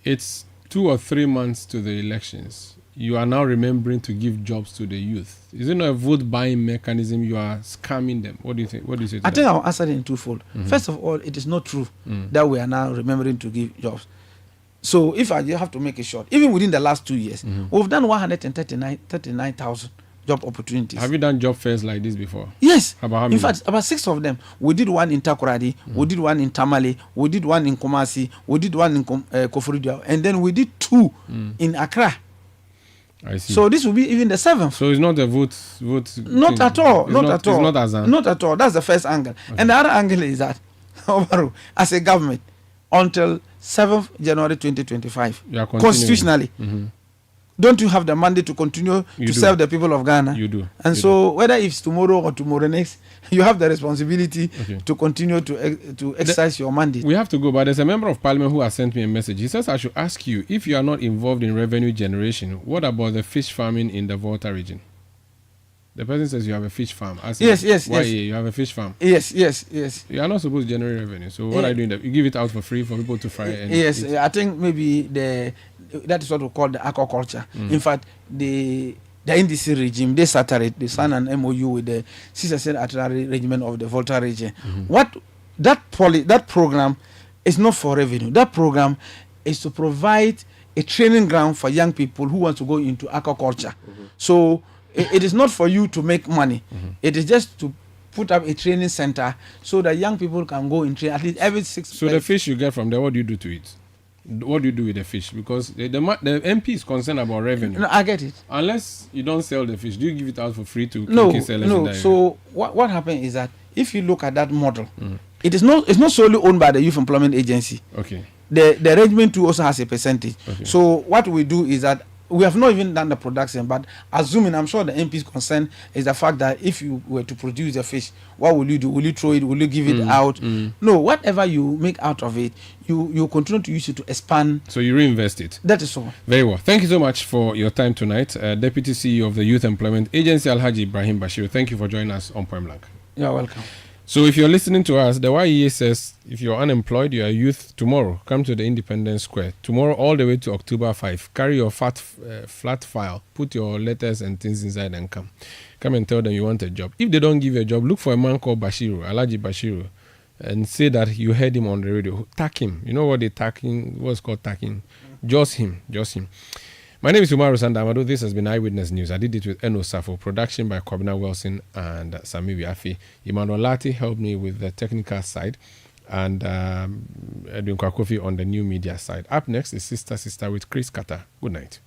C: it's 2 or 3 months to the elections. You are now remembering to give jobs to the youth. Is it not a vote buying mechanism? You are scamming them. What do you think? What do you say to that?
V: I think I'll answer it in twofold. First of all, it is not true that we are now remembering to give jobs. So if I have to make it short, even within the last 2 years, we've done 139,000 job opportunities.
C: Have you done job fairs like this before?
V: Yes.
C: About how many?
V: In fact, about 6 of them. We did one in Takoradi, we did one in Tamale, we did one in Kumasi, we did one in Koforidua, and then we did 2 in Accra.
C: I see.
V: So this will be even the 7th.
C: So it's not a vote.
V: Not at all.
C: It's
V: Not at all.
C: It's not as
V: Not at all. That's the first angle. Okay. And the other angle is that, as a government, until 7th January 2025, constitutionally, don't you have the mandate to continue to serve the people of Ghana?
C: You do.
V: And so whether it's tomorrow or tomorrow next, you have the responsibility to continue to exercise your mandate.
C: We have to go, but there's a member of parliament who has sent me a message. He says I should ask you, if you are not involved in revenue generation, what about the fish farming in the Volta region? The person says you have a fish farm.
V: Yes.
C: You have a fish farm.
V: Yes.
C: You are not supposed to generate revenue. So what are you doing? You give it out for free for people to fry and
V: yes,
C: eat?
V: I think maybe that is what we call the aquaculture. In fact, the NDC regime, they signed an MOU with the 6th Artillery Regiment of the Volta region. What that program is not for revenue. That program is to provide a training ground for young people who want to go into aquaculture. So it is not for you to make money. It is just to put up a training center so that young people can go and train at least every 6 months.
C: So the fish you get from there, what do you do to it? What do you do with the fish? Because the MP is concerned about revenue.
V: No, I get it.
C: Unless you don't sell the fish, do you give it out for free to sellers in
V: No.
C: that
V: So what happened is that if you look at that model, it's not solely owned by the Youth Employment Agency.
C: Okay.
V: The arrangement too also has a percentage.
C: Okay.
V: So what we do is that we have not even done the production, but assuming, I'm sure the MP's concern is the fact that if you were to produce the fish, what will you do? Will you throw it? Will you give it out? No, whatever you make out of it, you continue to use it to expand.
C: So you reinvest it.
V: That is all.
C: Very well. Thank you so much for your time tonight. Deputy CEO of the Youth Employment Agency, Alhaji Ibrahim Bashir. Thank you for joining us on Point Blank.
V: You're welcome.
C: So if you're listening to us, the YEA says if you're unemployed, you're a youth tomorrow, come to the Independence Square. Tomorrow all the way to October 5. Carry your flat file, put your letters and things inside and come. Come and tell them you want a job. If they don't give you a job, look for a man called Bashiru, Alhaji Bashiru, and say that you heard him on the radio. Tag him. You know what they tagging? What's called tagging? Just him. My name is Umaru Sandamado. This has been Eyewitness News. I did it with Eno Safo. Production by Kobina Wilson and Sami Wiafi. Emmanuel Lati helped me with the technical side. And Edwin Kwakofi on the new media side. Up next is Sister with Chris Carter. Good night.